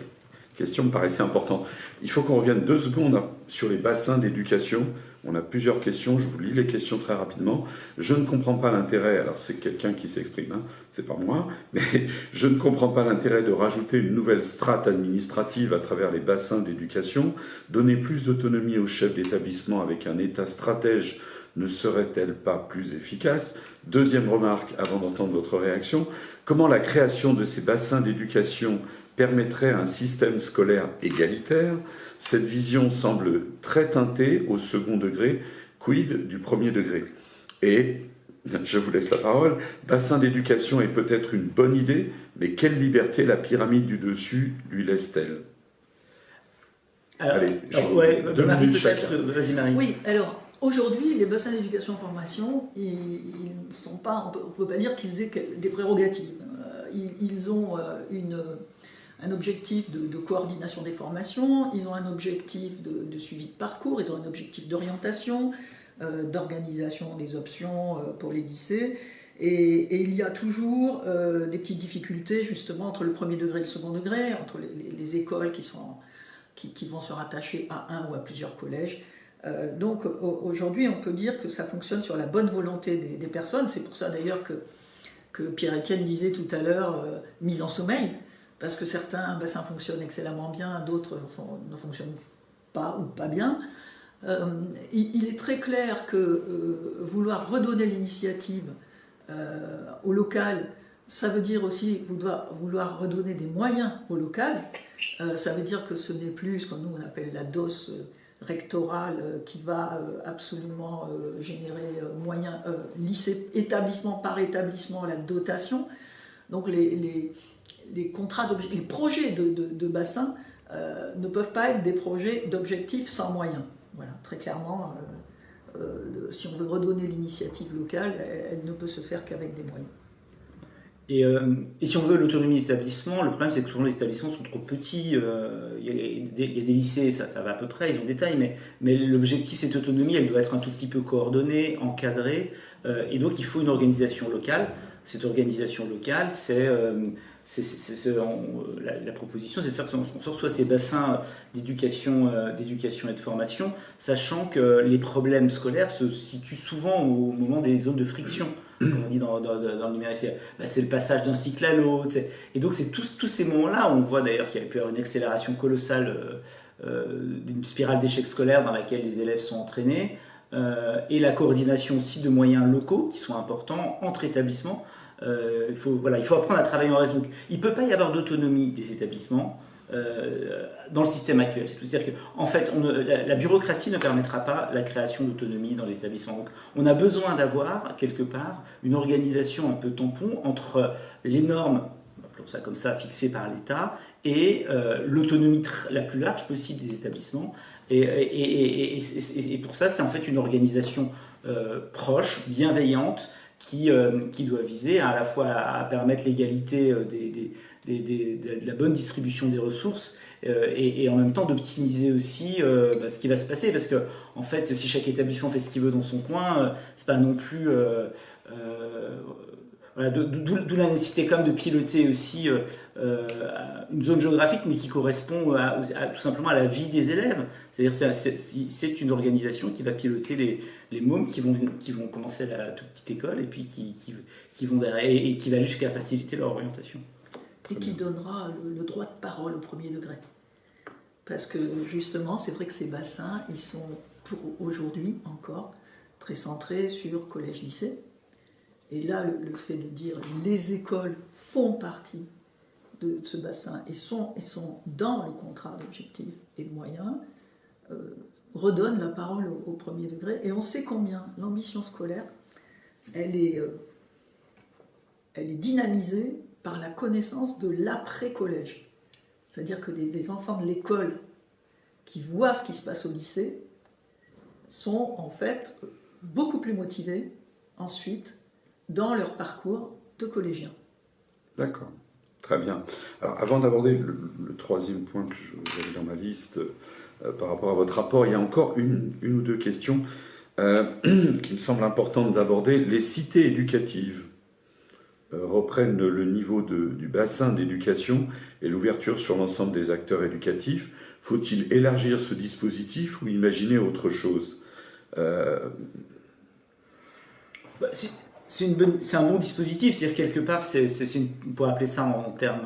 question me paraissait importante. Il faut qu'on revienne 2 secondes sur les bassins d'éducation. On a plusieurs questions, je vous lis les questions très rapidement. Je ne comprends pas l'intérêt, alors c'est quelqu'un qui s'exprime, hein, c'est pas moi, mais je ne comprends pas l'intérêt de rajouter une nouvelle strate administrative à travers les bassins d'éducation. Donner plus d'autonomie aux chefs d'établissement avec un État stratège ne serait-elle pas plus efficace? Deuxième remarque, avant d'entendre votre réaction, comment la création de ces bassins d'éducation permettrait un système scolaire égalitaire? Cette vision semble très teintée au second degré, quid du premier degré? Et, je vous laisse la parole, bassin d'éducation est peut-être une bonne idée, mais quelle liberté la pyramide du dessus lui laisse-t-elle? Allez, 2 minutes chacun. Vas-y Marie. Oui, alors aujourd'hui, les bassins d'éducation-formation, ils ne sont pas, on peut pas dire qu'ils aient des prérogatives. Ils ont un objectif de coordination des formations, ils ont un objectif de suivi de parcours, ils ont un objectif d'orientation, d'organisation des options pour les lycées. Et il y a toujours des petites difficultés justement entre le premier degré et le second degré, entre les écoles qui vont se rattacher à un ou à plusieurs collèges. Donc aujourd'hui, on peut dire que ça fonctionne sur la bonne volonté des personnes. C'est pour ça d'ailleurs que Pierre-Étienne disait tout à l'heure mise en sommeil, parce que certains bassins fonctionnent excellemment bien, d'autres ne fonctionnent pas ou pas bien. Il est très clair que vouloir redonner l'initiative au local, ça veut dire aussi vouloir redonner des moyens au local. Ça veut dire que ce n'est plus ce que nous on appelle la dose rectorale qui va absolument générer moyens, lycée, établissement par établissement, la dotation. Donc les projets de bassin ne peuvent pas être des projets d'objectifs sans moyens. Voilà, très clairement, si on veut redonner l'initiative locale, elle ne peut se faire qu'avec des moyens. Et si on veut l'autonomie des établissements, le problème c'est que souvent les établissements sont trop petits. Il y a des lycées, ça va à peu près, ils ont des tailles, mais l'objectif, cette autonomie, elle doit être un tout petit peu coordonnée, encadrée, et donc il faut une organisation locale. Cette organisation locale, la proposition, c'est de faire qu'on sorte soit ces bassins d'éducation et de formation, sachant que les problèmes scolaires se situent souvent au moment des zones de friction, comme on dit dans le numérique. C'est le passage d'un cycle à l'autre. Et donc, c'est tous ces moments-là, on voit d'ailleurs qu'il y a pu y avoir une accélération colossale d'une spirale d'échec scolaire dans laquelle les élèves sont entraînés, et la coordination aussi de moyens locaux qui sont importants entre établissements. Il faut apprendre à travailler en réseau. Donc, il ne peut pas y avoir d'autonomie des établissements dans le système actuel. C'est-à-dire qu'en fait, la bureaucratie ne permettra pas la création d'autonomie dans les établissements. Donc, on a besoin d'avoir, quelque part, une organisation un peu tampon entre les normes, appelons ça comme ça, fixées par l'État, et l'autonomie la plus large possible des établissements. Et pour ça, c'est en fait une organisation proche, bienveillante, qui doit viser à la fois à permettre l'égalité de la bonne distribution des ressources et en même temps d'optimiser aussi ce qui va se passer. Parce que, en fait, si chaque établissement fait ce qu'il veut dans son coin, c'est pas non plus... Voilà, d'où la nécessité quand même de piloter aussi une zone géographique, mais qui correspond tout simplement à la vie des élèves. C'est-à-dire c'est une organisation qui va piloter les mômes qui vont commencer à la toute petite école et puis qui vont derrière, et qui va jusqu'à faciliter leur orientation. Et qui donnera le droit de parole au premier degré. Parce que justement, c'est vrai que ces bassins, ils sont pour aujourd'hui encore très centrés sur collège-lycée. Et là, le fait de dire les écoles font partie de ce bassin et sont dans le contrat d'objectifs et de moyens, redonne la parole au premier degré. Et on sait combien l'ambition scolaire, elle est dynamisée par la connaissance de l'après-collège. C'est-à-dire que des enfants de l'école qui voient ce qui se passe au lycée sont en fait beaucoup plus motivés ensuite dans leur parcours de collégiens. D'accord, très bien. Alors, avant d'aborder le troisième point que j'avais dans ma liste par rapport à votre rapport, il y a encore une ou deux questions qui me semblent importantes d'aborder. Les cités éducatives reprennent le niveau du bassin d'éducation et l'ouverture sur l'ensemble des acteurs éducatifs. Faut-il élargir ce dispositif ou imaginer autre chose C'est un bon dispositif, c'est-à-dire quelque part, on pourrait appeler ça en termes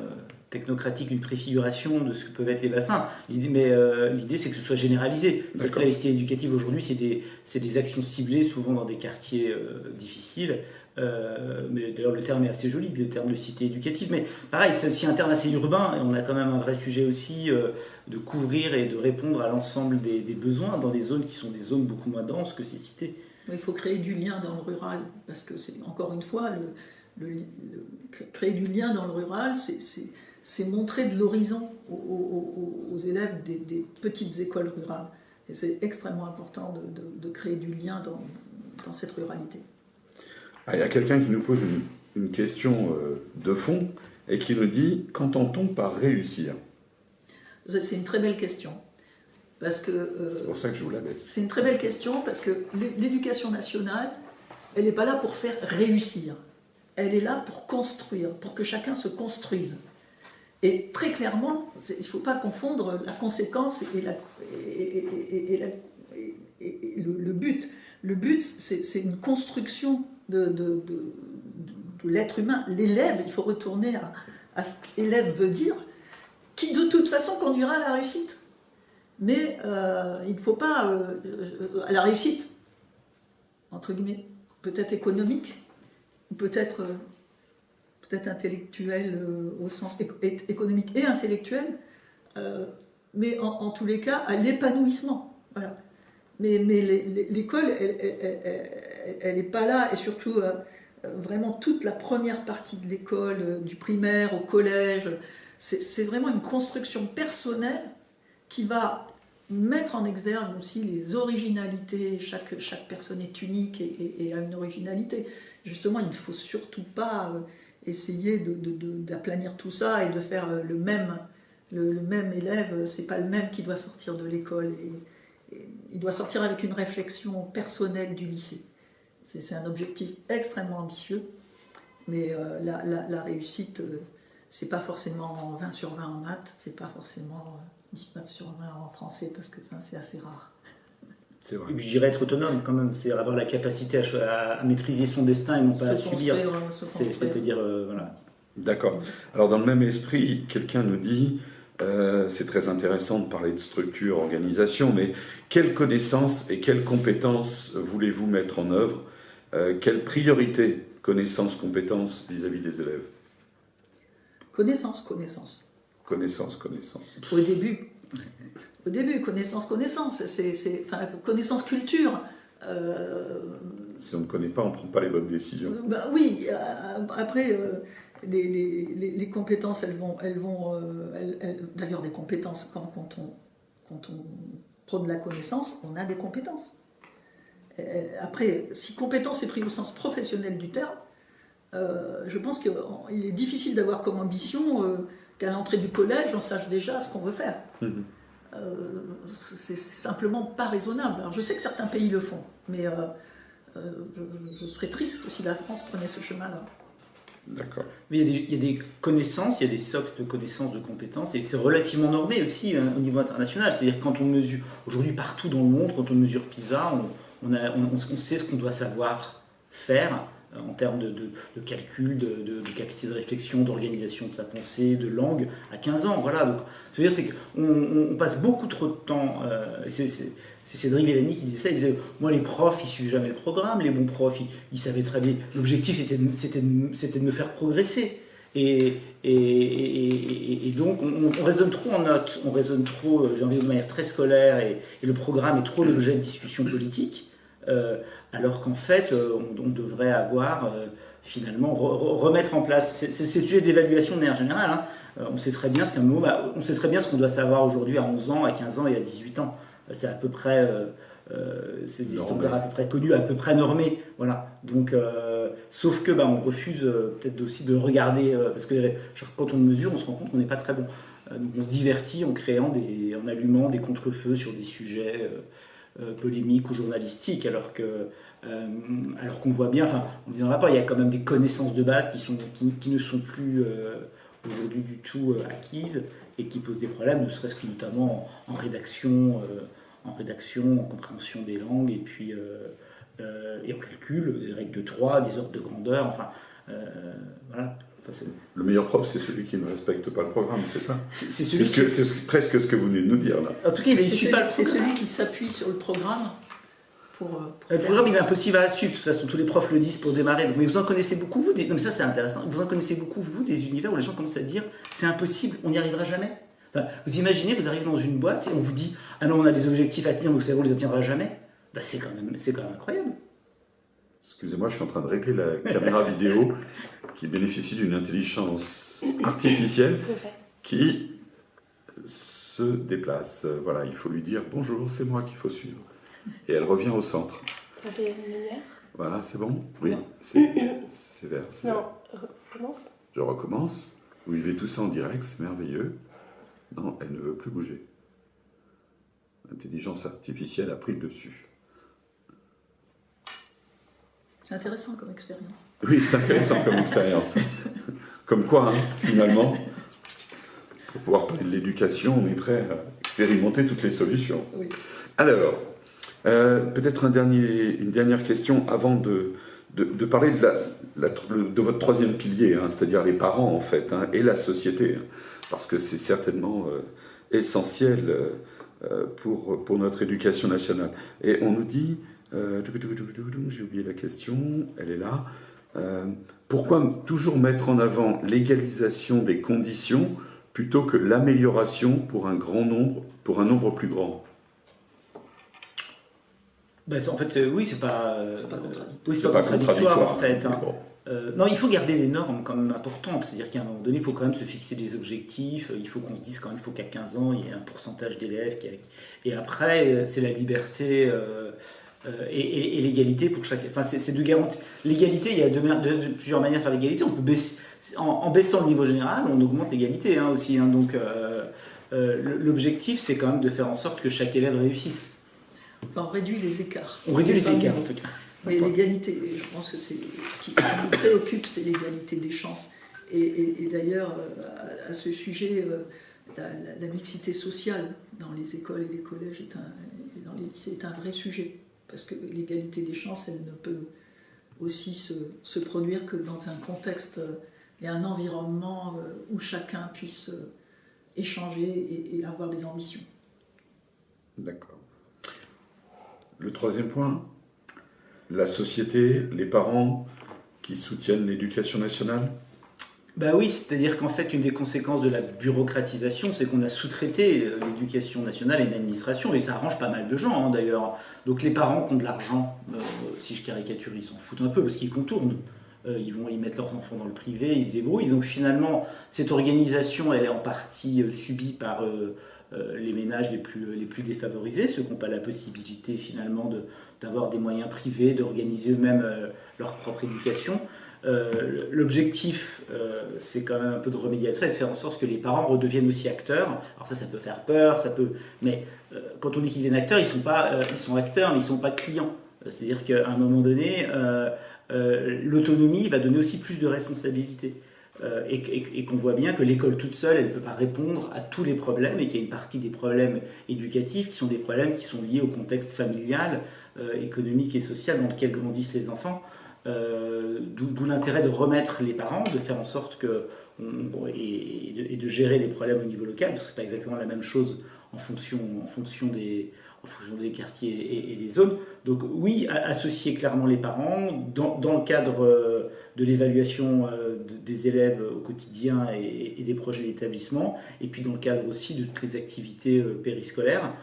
technocratiques une préfiguration de ce que peuvent être les bassins. L'idée, c'est que ce soit généralisé. C'est-à-dire que la cité éducative aujourd'hui, c'est des actions ciblées, souvent dans des quartiers difficiles. Mais d'ailleurs, le terme est assez joli, le terme de cité éducative. Mais pareil, c'est aussi un terme assez urbain, et on a quand même un vrai sujet aussi de couvrir et de répondre à l'ensemble des besoins dans des zones qui sont des zones beaucoup moins denses que ces cités. Il faut créer du lien dans le rural, parce que c'est encore une fois, créer du lien dans le rural, c'est montrer de l'horizon aux élèves des petites écoles rurales. Et c'est extrêmement important de créer du lien dans cette ruralité. Il y a quelqu'un qui nous pose une question de fond et qui nous dit « Qu'entend-on par réussir ?» C'est une très belle question. C'est pour ça que je vous la laisse. C'est une très belle question parce que l'éducation nationale, elle n'est pas là pour faire réussir. Elle est là pour construire, pour que chacun se construise. Et très clairement, il ne faut pas confondre la conséquence et le but. Le but, c'est une construction de l'être humain. L'élève, il faut retourner à ce que l'élève veut dire, qui de toute façon conduira à la réussite. Mais il ne faut pas, à la réussite, entre guillemets, peut-être économique, peut-être intellectuelle au sens économique et intellectuel, mais en tous les cas, à l'épanouissement. Voilà. Mais l'école, elle n'est pas là, et surtout, vraiment toute la première partie de l'école, du primaire au collège, c'est vraiment une construction personnelle qui va mettre en exergue aussi les originalités. Chaque personne est unique et a une originalité. Justement, il ne faut surtout pas essayer d'aplanir tout ça et de faire le même élève. C'est pas le même qui doit sortir de l'école. Et il doit sortir avec une réflexion personnelle du lycée. C'est un objectif extrêmement ambitieux, mais la réussite, c'est pas forcément 20 sur 20 en maths, c'est pas forcément 19 sur 20 en français, parce que c'est assez rare. C'est vrai. Et puis je dirais être autonome quand même, c'est avoir la capacité à maîtriser son destin et non pas à subir. C'est-à-dire, voilà. D'accord. Alors dans le même esprit, quelqu'un nous dit, c'est très intéressant de parler de structure, organisation, mais quelles connaissances et quelles compétences voulez-vous mettre en œuvre? Quelles priorités, connaissances, compétences vis-à-vis des élèves? Connaissance. Connaissance. Au début, connaissance, enfin, connaissance culture. Si on ne connaît pas, on ne prend pas les bonnes décisions. Oui, après, les compétences, d'ailleurs, des compétences, quand on prône la connaissance, on a des compétences. Après, si compétence est pris au sens professionnel du terme, je pense qu'il est difficile d'avoir comme ambition qu'à l'entrée du collège, on sache déjà ce qu'on veut faire. C'est simplement pas raisonnable. Alors, je sais que certains pays le font, mais je serais triste si la France prenait ce chemin-là. D'accord. Mais il y a des connaissances, il y a des socles de connaissances, de compétences, et c'est relativement normé aussi au niveau international. C'est-à-dire quand on mesure, aujourd'hui partout dans le monde, quand on mesure PISA, on sait ce qu'on doit savoir faire en termes de calcul, de capacité de réflexion, d'organisation de sa pensée, de langue, à 15 ans. Voilà. Donc, ce que je veux dire, c'est qu'on passe beaucoup trop de temps. C'est Cédric Villani qui disait ça. Il disait, moi, les profs, ils suivent jamais le programme. Les bons profs, ils savaient très bien. L'objectif, c'était de me faire progresser. Et donc, on raisonne trop en notes, on raisonne trop, j'ai envie de manière très scolaire, et le programme est trop l'objet de discussions politiques. Alors qu'en fait, on devrait avoir finalement remettre en place. C'est le sujet d'évaluation de manière générale. Hein. On sait très bien on sait très bien ce qu'on doit savoir aujourd'hui à 11 ans, à 15 ans et à 18 ans. C'est à peu près, c'est des standards à peu près connus, à peu près normés. Voilà. Donc, sauf que on refuse peut-être aussi de regarder, parce que quand on mesure, on se rend compte qu'on n'est pas très bon. Donc on se divertit en en allumant des contre-feux sur des sujets polémiques ou journalistiques, alors qu'on voit bien, enfin, on ne dira pas, il y a quand même des connaissances de base qui ne sont plus aujourd'hui du tout acquises et qui posent des problèmes, ne serait-ce que notamment en rédaction, en compréhension des langues et puis et en calcul, des règles de 3, des ordres de grandeur, enfin voilà. Enfin, le meilleur prof, c'est celui qui ne respecte pas le programme, c'est ça? C'est presque ce que vous venez de nous dire là. En tout cas, c'est celui qui s'appuie sur le programme. Le programme, il est impossible à suivre. De toute façon, tous les profs le disent pour démarrer. Mais vous en connaissez beaucoup, vous non, mais ça, c'est intéressant. Vous en connaissez beaucoup, vous, des univers où les gens commencent à dire c'est impossible, on n'y arrivera jamais. Enfin, vous imaginez, vous arrivez dans une boîte et on vous dit ah non, on a des objectifs à tenir, mais vous savez, on les atteindra jamais. C'est quand même incroyable. Excusez-moi, je suis en train de régler la caméra vidéo qui bénéficie d'une intelligence artificielle qui se déplace. Voilà, il faut lui dire bonjour, c'est moi qu'il faut suivre. Et elle revient au centre. Ça fait une lumière. Voilà, c'est bon? Oui, c'est vert. Non, recommence. Je recommence. Vous vivez tout ça en direct, c'est merveilleux. Non, elle ne veut plus bouger. L'intelligence artificielle a pris le dessus. C'est intéressant comme expérience. Oui, c'est intéressant comme expérience. Comme quoi, finalement, pour pouvoir parler de l'éducation, on est prêt à expérimenter toutes les solutions. Oui. Alors, peut-être une dernière question avant de parler de votre troisième pilier, c'est-à-dire les parents, en fait, et la société, parce que c'est certainement essentiel pour notre éducation nationale. Et on nous dit... j'ai oublié la question, elle est là. Pourquoi toujours mettre en avant l'égalisation des conditions plutôt que l'amélioration pour un nombre plus grand? En fait, oui, c'est pas contradictoire en fait. Bon. Non, il faut garder des normes quand même importantes. C'est-à-dire qu'à un moment donné, il faut quand même se fixer des objectifs. Il faut qu'on se dise quand même, il faut qu'à 15 ans, il y ait un pourcentage d'élèves. Et après, c'est la liberté et l'égalité pour chaque. Enfin, c'est de garantir. L'égalité, il y a plusieurs manières de faire l'égalité. On peut baisser, en baissant le niveau général, on augmente l'égalité aussi. Donc, l'objectif, c'est quand même de faire en sorte que chaque élève réussisse. Enfin, on réduit les écarts. On réduit les écarts, en tout cas. Mais l'égalité, je pense que c'est ce qui nous préoccupe, c'est l'égalité des chances. Et d'ailleurs, à ce sujet, la mixité sociale dans les écoles et les collèges et dans les lycées est un vrai sujet. Parce que l'égalité des chances, elle ne peut aussi se produire que dans un contexte et un environnement où chacun puisse échanger et avoir des ambitions. D'accord. Le troisième point, la société, les parents qui soutiennent l'éducation nationale. Bah oui, c'est-à-dire qu'en fait, une des conséquences de la bureaucratisation, c'est qu'on a sous-traité l'éducation nationale à une administration, et ça arrange pas mal de gens, hein, d'ailleurs. Donc les parents qui ont de l'argent, si je caricature, ils s'en foutent un peu parce qu'ils contournent. Ils vont y mettre leurs enfants dans le privé, ils se débrouillent. Donc finalement, cette organisation, elle est en partie subie par les ménages les plus défavorisés, ceux qui n'ont pas la possibilité finalement d'avoir des moyens privés, d'organiser eux-mêmes leur propre éducation. L'objectif, c'est quand même un peu de remédier à ça et de faire en sorte que les parents redeviennent aussi acteurs. Alors ça peut faire peur, mais quand on dit qu'ils deviennent acteurs, ils sont acteurs, mais ils ne sont pas clients. C'est-à-dire qu'à un moment donné, l'autonomie va donner aussi plus de responsabilités. Et qu'on voit bien que l'école toute seule, elle ne peut pas répondre à tous les problèmes, et qu'il y a une partie des problèmes éducatifs qui sont des problèmes qui sont liés au contexte familial, économique et social dans lequel grandissent les enfants. D'où l'intérêt de remettre les parents, de faire en sorte que et de gérer les problèmes au niveau local, parce que c'est pas exactement la même chose en fonction des quartiers et des zones. Donc oui, associer clairement les parents dans le cadre de l'évaluation des élèves au quotidien et des projets d'établissement, et puis dans le cadre aussi de toutes les activités périscolaires.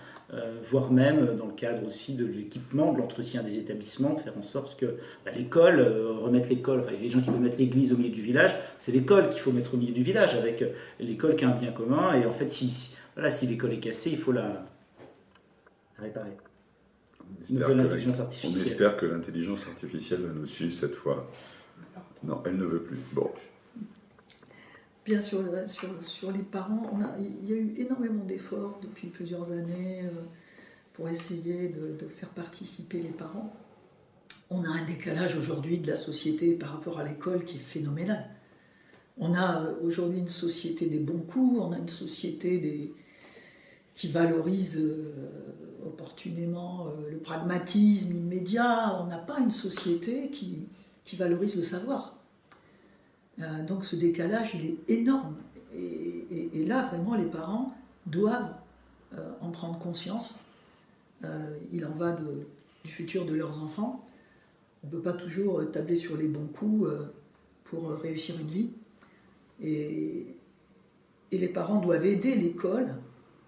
Voire même dans le cadre aussi de l'équipement, de l'entretien des établissements, de faire en sorte que l'école, remettre l'école, enfin, les gens qui veulent mettre l'église au milieu du village, c'est l'école qu'il faut mettre au milieu du village, avec l'école qui est un bien commun, et en fait, si l'école est cassée, il faut la réparer. On espère que l'intelligence artificielle va nous suivre cette fois. Non, elle ne veut plus. Bon. Bien sûr, sur les parents, il y a eu énormément d'efforts depuis plusieurs années pour essayer de faire participer les parents. On a un décalage aujourd'hui de la société par rapport à l'école qui est phénoménal. On a aujourd'hui une société des bons coups, on a une société qui valorise opportunément le pragmatisme immédiat. On n'a pas une société qui valorise le savoir. Donc ce décalage, il est énorme. Et là, vraiment, les parents doivent en prendre conscience. Il en va du futur de leurs enfants. On ne peut pas toujours tabler sur les bons coups pour réussir une vie. Et les parents doivent aider l'école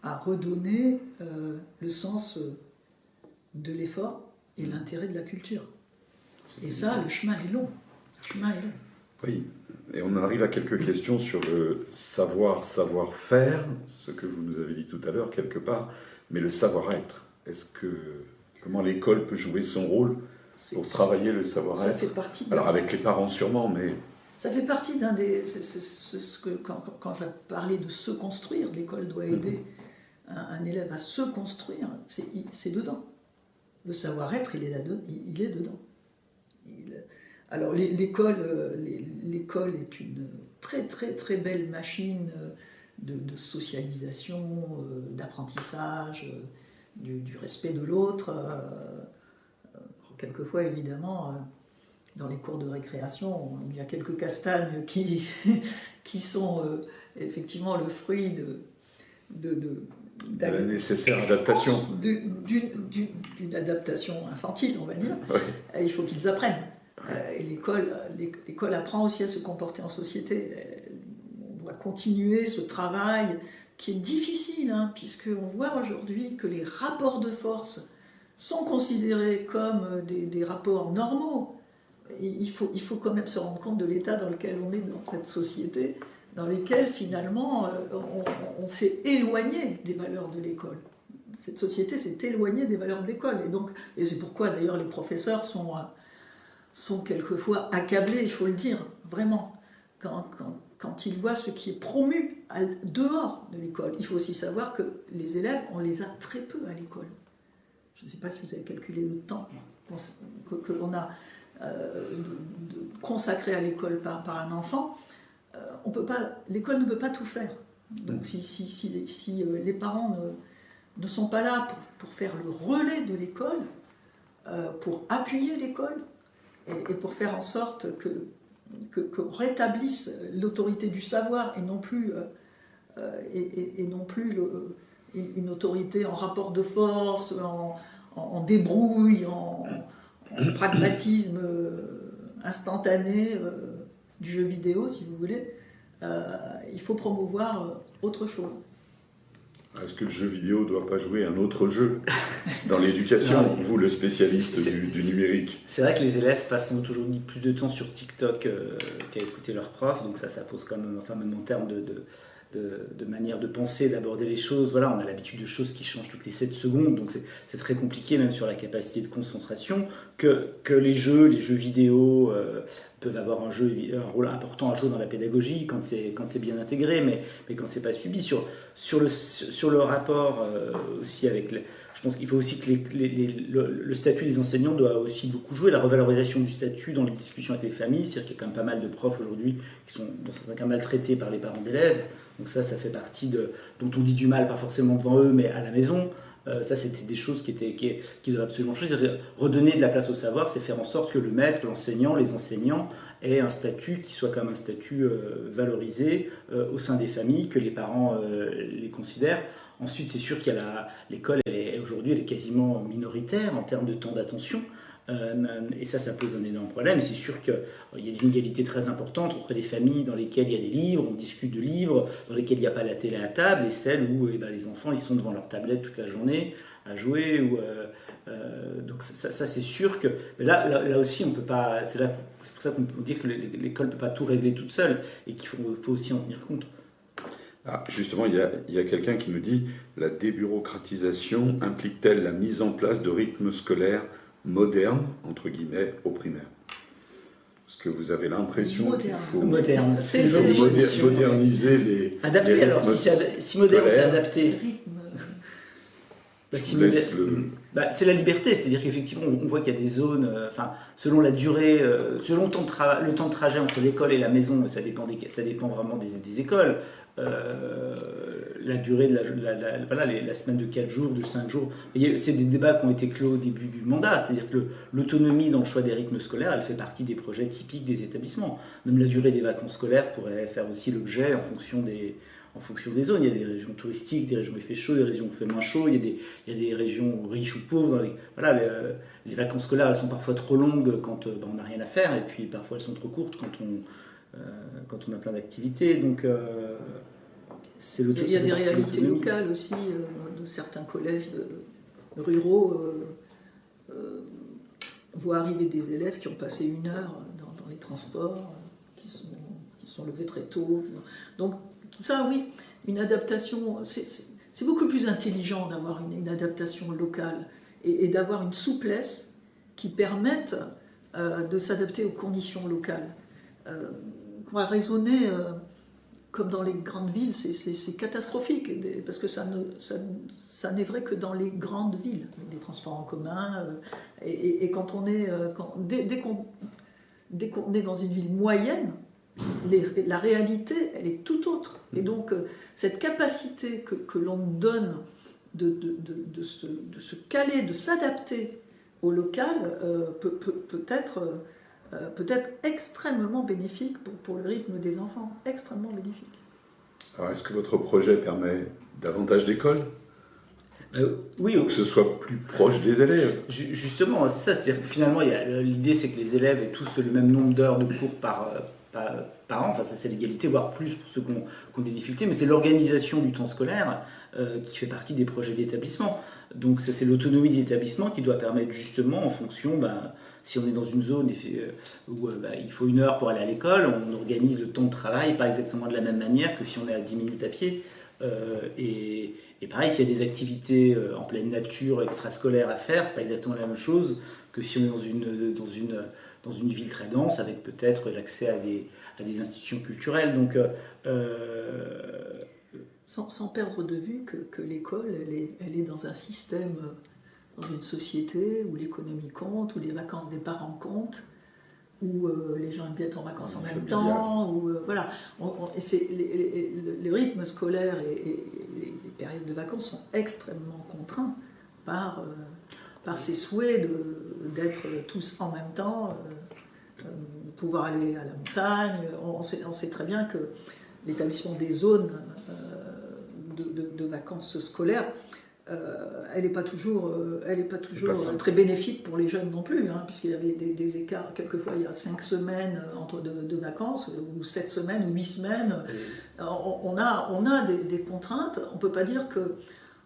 à redonner le sens de l'effort et l'intérêt de la culture. Et ça, le chemin est long. Oui, et on arrive à quelques questions sur le savoir-faire, ce que vous nous avez dit tout à l'heure quelque part, mais le savoir-être. Comment l'école peut jouer son rôle pour travailler le savoir-être? Ça fait partie. Alors avec les parents sûrement, mais ça fait partie d'un des. Quand j'ai parlé de se construire, l'école doit aider un élève à se construire. C'est dedans. Le savoir-être, il est dedans. Alors l'école est une très très très belle machine de socialisation, d'apprentissage, du respect de l'autre. Quelquefois évidemment, dans les cours de récréation, il y a quelques castagnes qui sont effectivement le fruit de la nécessaire adaptation. D'une adaptation infantile, on va dire. Oui. Il faut qu'ils apprennent. Et l'école apprend aussi à se comporter en société. On doit continuer ce travail qui est difficile, puisqu'on voit aujourd'hui que les rapports de force sont considérés comme des rapports normaux. Il faut quand même se rendre compte de l'état dans lequel on est dans cette société, dans lequel finalement on s'est éloigné des valeurs de l'école. Cette société s'est éloignée des valeurs de l'école. Et c'est pourquoi d'ailleurs les professeurs sont quelquefois accablés, il faut le dire, vraiment, quand ils voient ce qui est promu dehors de l'école. Il faut aussi savoir que les élèves, on les a très peu à l'école. Je ne sais pas si vous avez calculé le temps que l'on a consacré à l'école par un enfant. L'école ne peut pas tout faire. Donc si les parents ne sont pas là pour faire le relais de l'école, pour appuyer l'école, et pour faire en sorte qu'on rétablisse l'autorité du savoir et non plus une autorité en rapport de force, en débrouille, en pragmatisme instantané du jeu vidéo, si vous voulez. il faut promouvoir autre chose. Est-ce que le jeu vidéo ne doit pas jouer un autre jeu dans l'éducation, vous le spécialiste du numérique? C'est vrai que les élèves passent aujourd'hui plus de temps sur TikTok qu'à écouter leurs profs, donc ça pose quand même, enfin même en termes de manière de penser, d'aborder les choses. Voilà, on a l'habitude de choses qui changent toutes les 7 secondes, donc c'est très compliqué même sur la capacité de concentration, que les jeux vidéo peuvent avoir un rôle important à jouer dans la pédagogie quand c'est bien intégré, mais quand c'est pas subi. Sur le rapport aussi avec je pense qu'il faut aussi que le statut des enseignants doit aussi beaucoup jouer, la revalorisation du statut dans les discussions avec les familles. C'est-à-dire qu'il y a quand même pas mal de profs aujourd'hui qui sont dans certains cas maltraités par les parents d'élèves. Donc ça fait partie dont on dit du mal, pas forcément devant eux, mais à la maison. Ça, c'était des choses qui doivent absolument changer. Redonner de la place au savoir, c'est faire en sorte que le maître, l'enseignant, les enseignants aient un statut qui soit comme un statut valorisé au sein des familles, que les parents les considèrent. Ensuite, c'est sûr qu'il y a l'école, aujourd'hui, elle est quasiment minoritaire en termes de temps d'attention. Et ça pose un énorme problème. C'est sûr qu'il y a des inégalités très importantes entre les familles dans lesquelles il y a des livres, on discute de livres, dans lesquelles il n'y a pas la télé à table, et celles où les enfants ils sont devant leur tablette toute la journée à jouer. Donc ça c'est sûr que là aussi on peut pas. C'est pour ça qu'on peut dire que l'école ne peut pas tout régler toute seule et qu'il faut aussi en tenir compte. Ah, justement, il y a quelqu'un qui me dit la débureaucratisation implique-t-elle la mise en place de rythmes scolaires moderne, entre guillemets, au primaire? Parce que vous avez l'impression qu'il faut moderniser les adapter. Les alors, si moderne, c'est adapter. C'est la liberté, c'est-à-dire qu'effectivement, on voit qu'il y a des zones, selon la durée, selon le temps de trajet entre l'école et la maison, ça dépend vraiment des écoles. La durée de la semaine de 4 jours, de 5 jours. C'est des débats qui ont été clos au début du mandat, c'est-à-dire que l'autonomie dans le choix des rythmes scolaires, elle fait partie des projets typiques des établissements. Même la durée des vacances scolaires pourrait faire aussi l'objet en fonction des zones. Il y a des régions touristiques, des régions où il fait chaud, des régions où il fait moins chaud, il y a des régions riches ou pauvres. Les vacances scolaires, elles sont parfois trop longues quand on n'a rien à faire, et puis parfois elles sont trop courtes quand on a plein d'activités. Donc, il y a des réalités locales aussi, de certains collèges ruraux voient arriver des élèves qui ont passé 1 heure dans les transports, qui sont levés très tôt. Donc tout ça, oui, une adaptation, c'est beaucoup plus intelligent d'avoir une adaptation locale et d'avoir une souplesse qui permette de s'adapter aux conditions locales. On va raisonner comme dans les grandes villes, c'est catastrophique, parce que ça n'est vrai que dans les grandes villes, avec des transports en commun, et quand on est, dès qu'on est dans une ville moyenne, la réalité, elle est tout autre. Et donc, cette capacité que l'on donne de se caler, de s'adapter au local, peut être extrêmement bénéfique pour le rythme des enfants, extrêmement bénéfique. Alors, est-ce que votre projet permet davantage d'écoles? Oui. Pour que ce soit plus proche des élèves. Justement, c'est ça. C'est-à-dire que finalement, l'idée, c'est que les élèves aient tous le même nombre d'heures de cours par an. Enfin, ça, c'est l'égalité, voire plus pour ceux qui ont des difficultés. Mais c'est l'organisation du temps scolaire qui fait partie des projets d'établissement. Donc, c'est l'autonomie des établissements qui doit permettre justement, en fonction... si on est dans une zone où il faut 1 heure pour aller à l'école, on organise le temps de travail pas exactement de la même manière que si on est à 10 minutes à pied. Et pareil, s'il y a des activités en pleine nature, extrascolaires à faire, c'est pas exactement la même chose que si on est dans une ville très dense, avec peut-être l'accès à des institutions culturelles. Donc, sans perdre de vue que l'école, elle est dans un système... dans une société où l'économie compte, où les vacances des parents comptent, où les gens aiment bien être en vacances en même temps, où voilà. Le rythme scolaire et les périodes de vacances sont extrêmement contraints par ces souhaits d'être tous en même temps, pouvoir aller à la montagne. On sait très bien que l'établissement des zones de vacances scolaires elle n'est pas toujours, très bénéfique pour les jeunes non plus, hein, puisqu'il y avait des écarts. Quelquefois, il y a 5 semaines entre deux vacances, ou 7 semaines, ou 8 semaines. On a des contraintes. On ne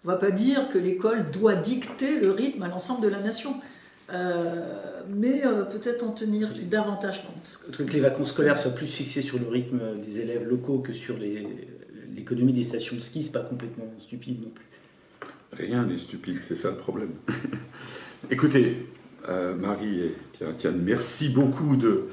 va pas dire que l'école doit dicter le rythme à l'ensemble de la nation. Mais peut-être en tenir davantage compte. Que les vacances scolaires soient plus fixées sur le rythme des élèves locaux que sur l'économie des stations de ski, c'est pas complètement stupide non plus. Rien n'est stupide, c'est ça le problème. Écoutez, Marie et Pierre-Étienne, merci beaucoup de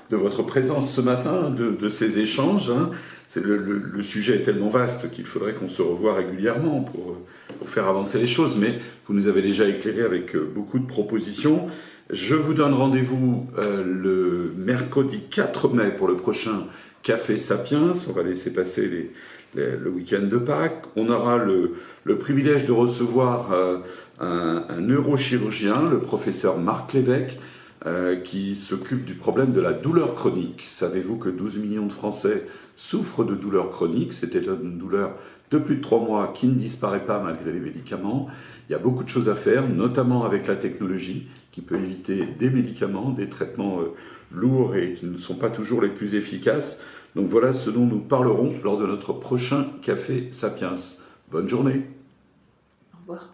votre présence ce matin, de ces échanges. Hein. Le sujet est tellement vaste qu'il faudrait qu'on se revoie régulièrement pour faire avancer les choses, mais vous nous avez déjà éclairé avec beaucoup de propositions. Je vous donne rendez-vous le mercredi 4 mai pour le prochain Café Sapiens. On va laisser passer le week-end de Pâques. On aura le privilège de recevoir un neurochirurgien, le professeur Marc Lévesque, qui s'occupe du problème de la douleur chronique. Savez-vous que 12 millions de Français souffrent de douleur chronique? C'était une douleur de plus de 3 mois qui ne disparaît pas malgré les médicaments. Il y a beaucoup de choses à faire, notamment avec la technologie, qui peut éviter des médicaments, des traitements lourds et qui ne sont pas toujours les plus efficaces. Donc voilà ce dont nous parlerons lors de notre prochain Café Sapiens. Bonne journée. Au revoir.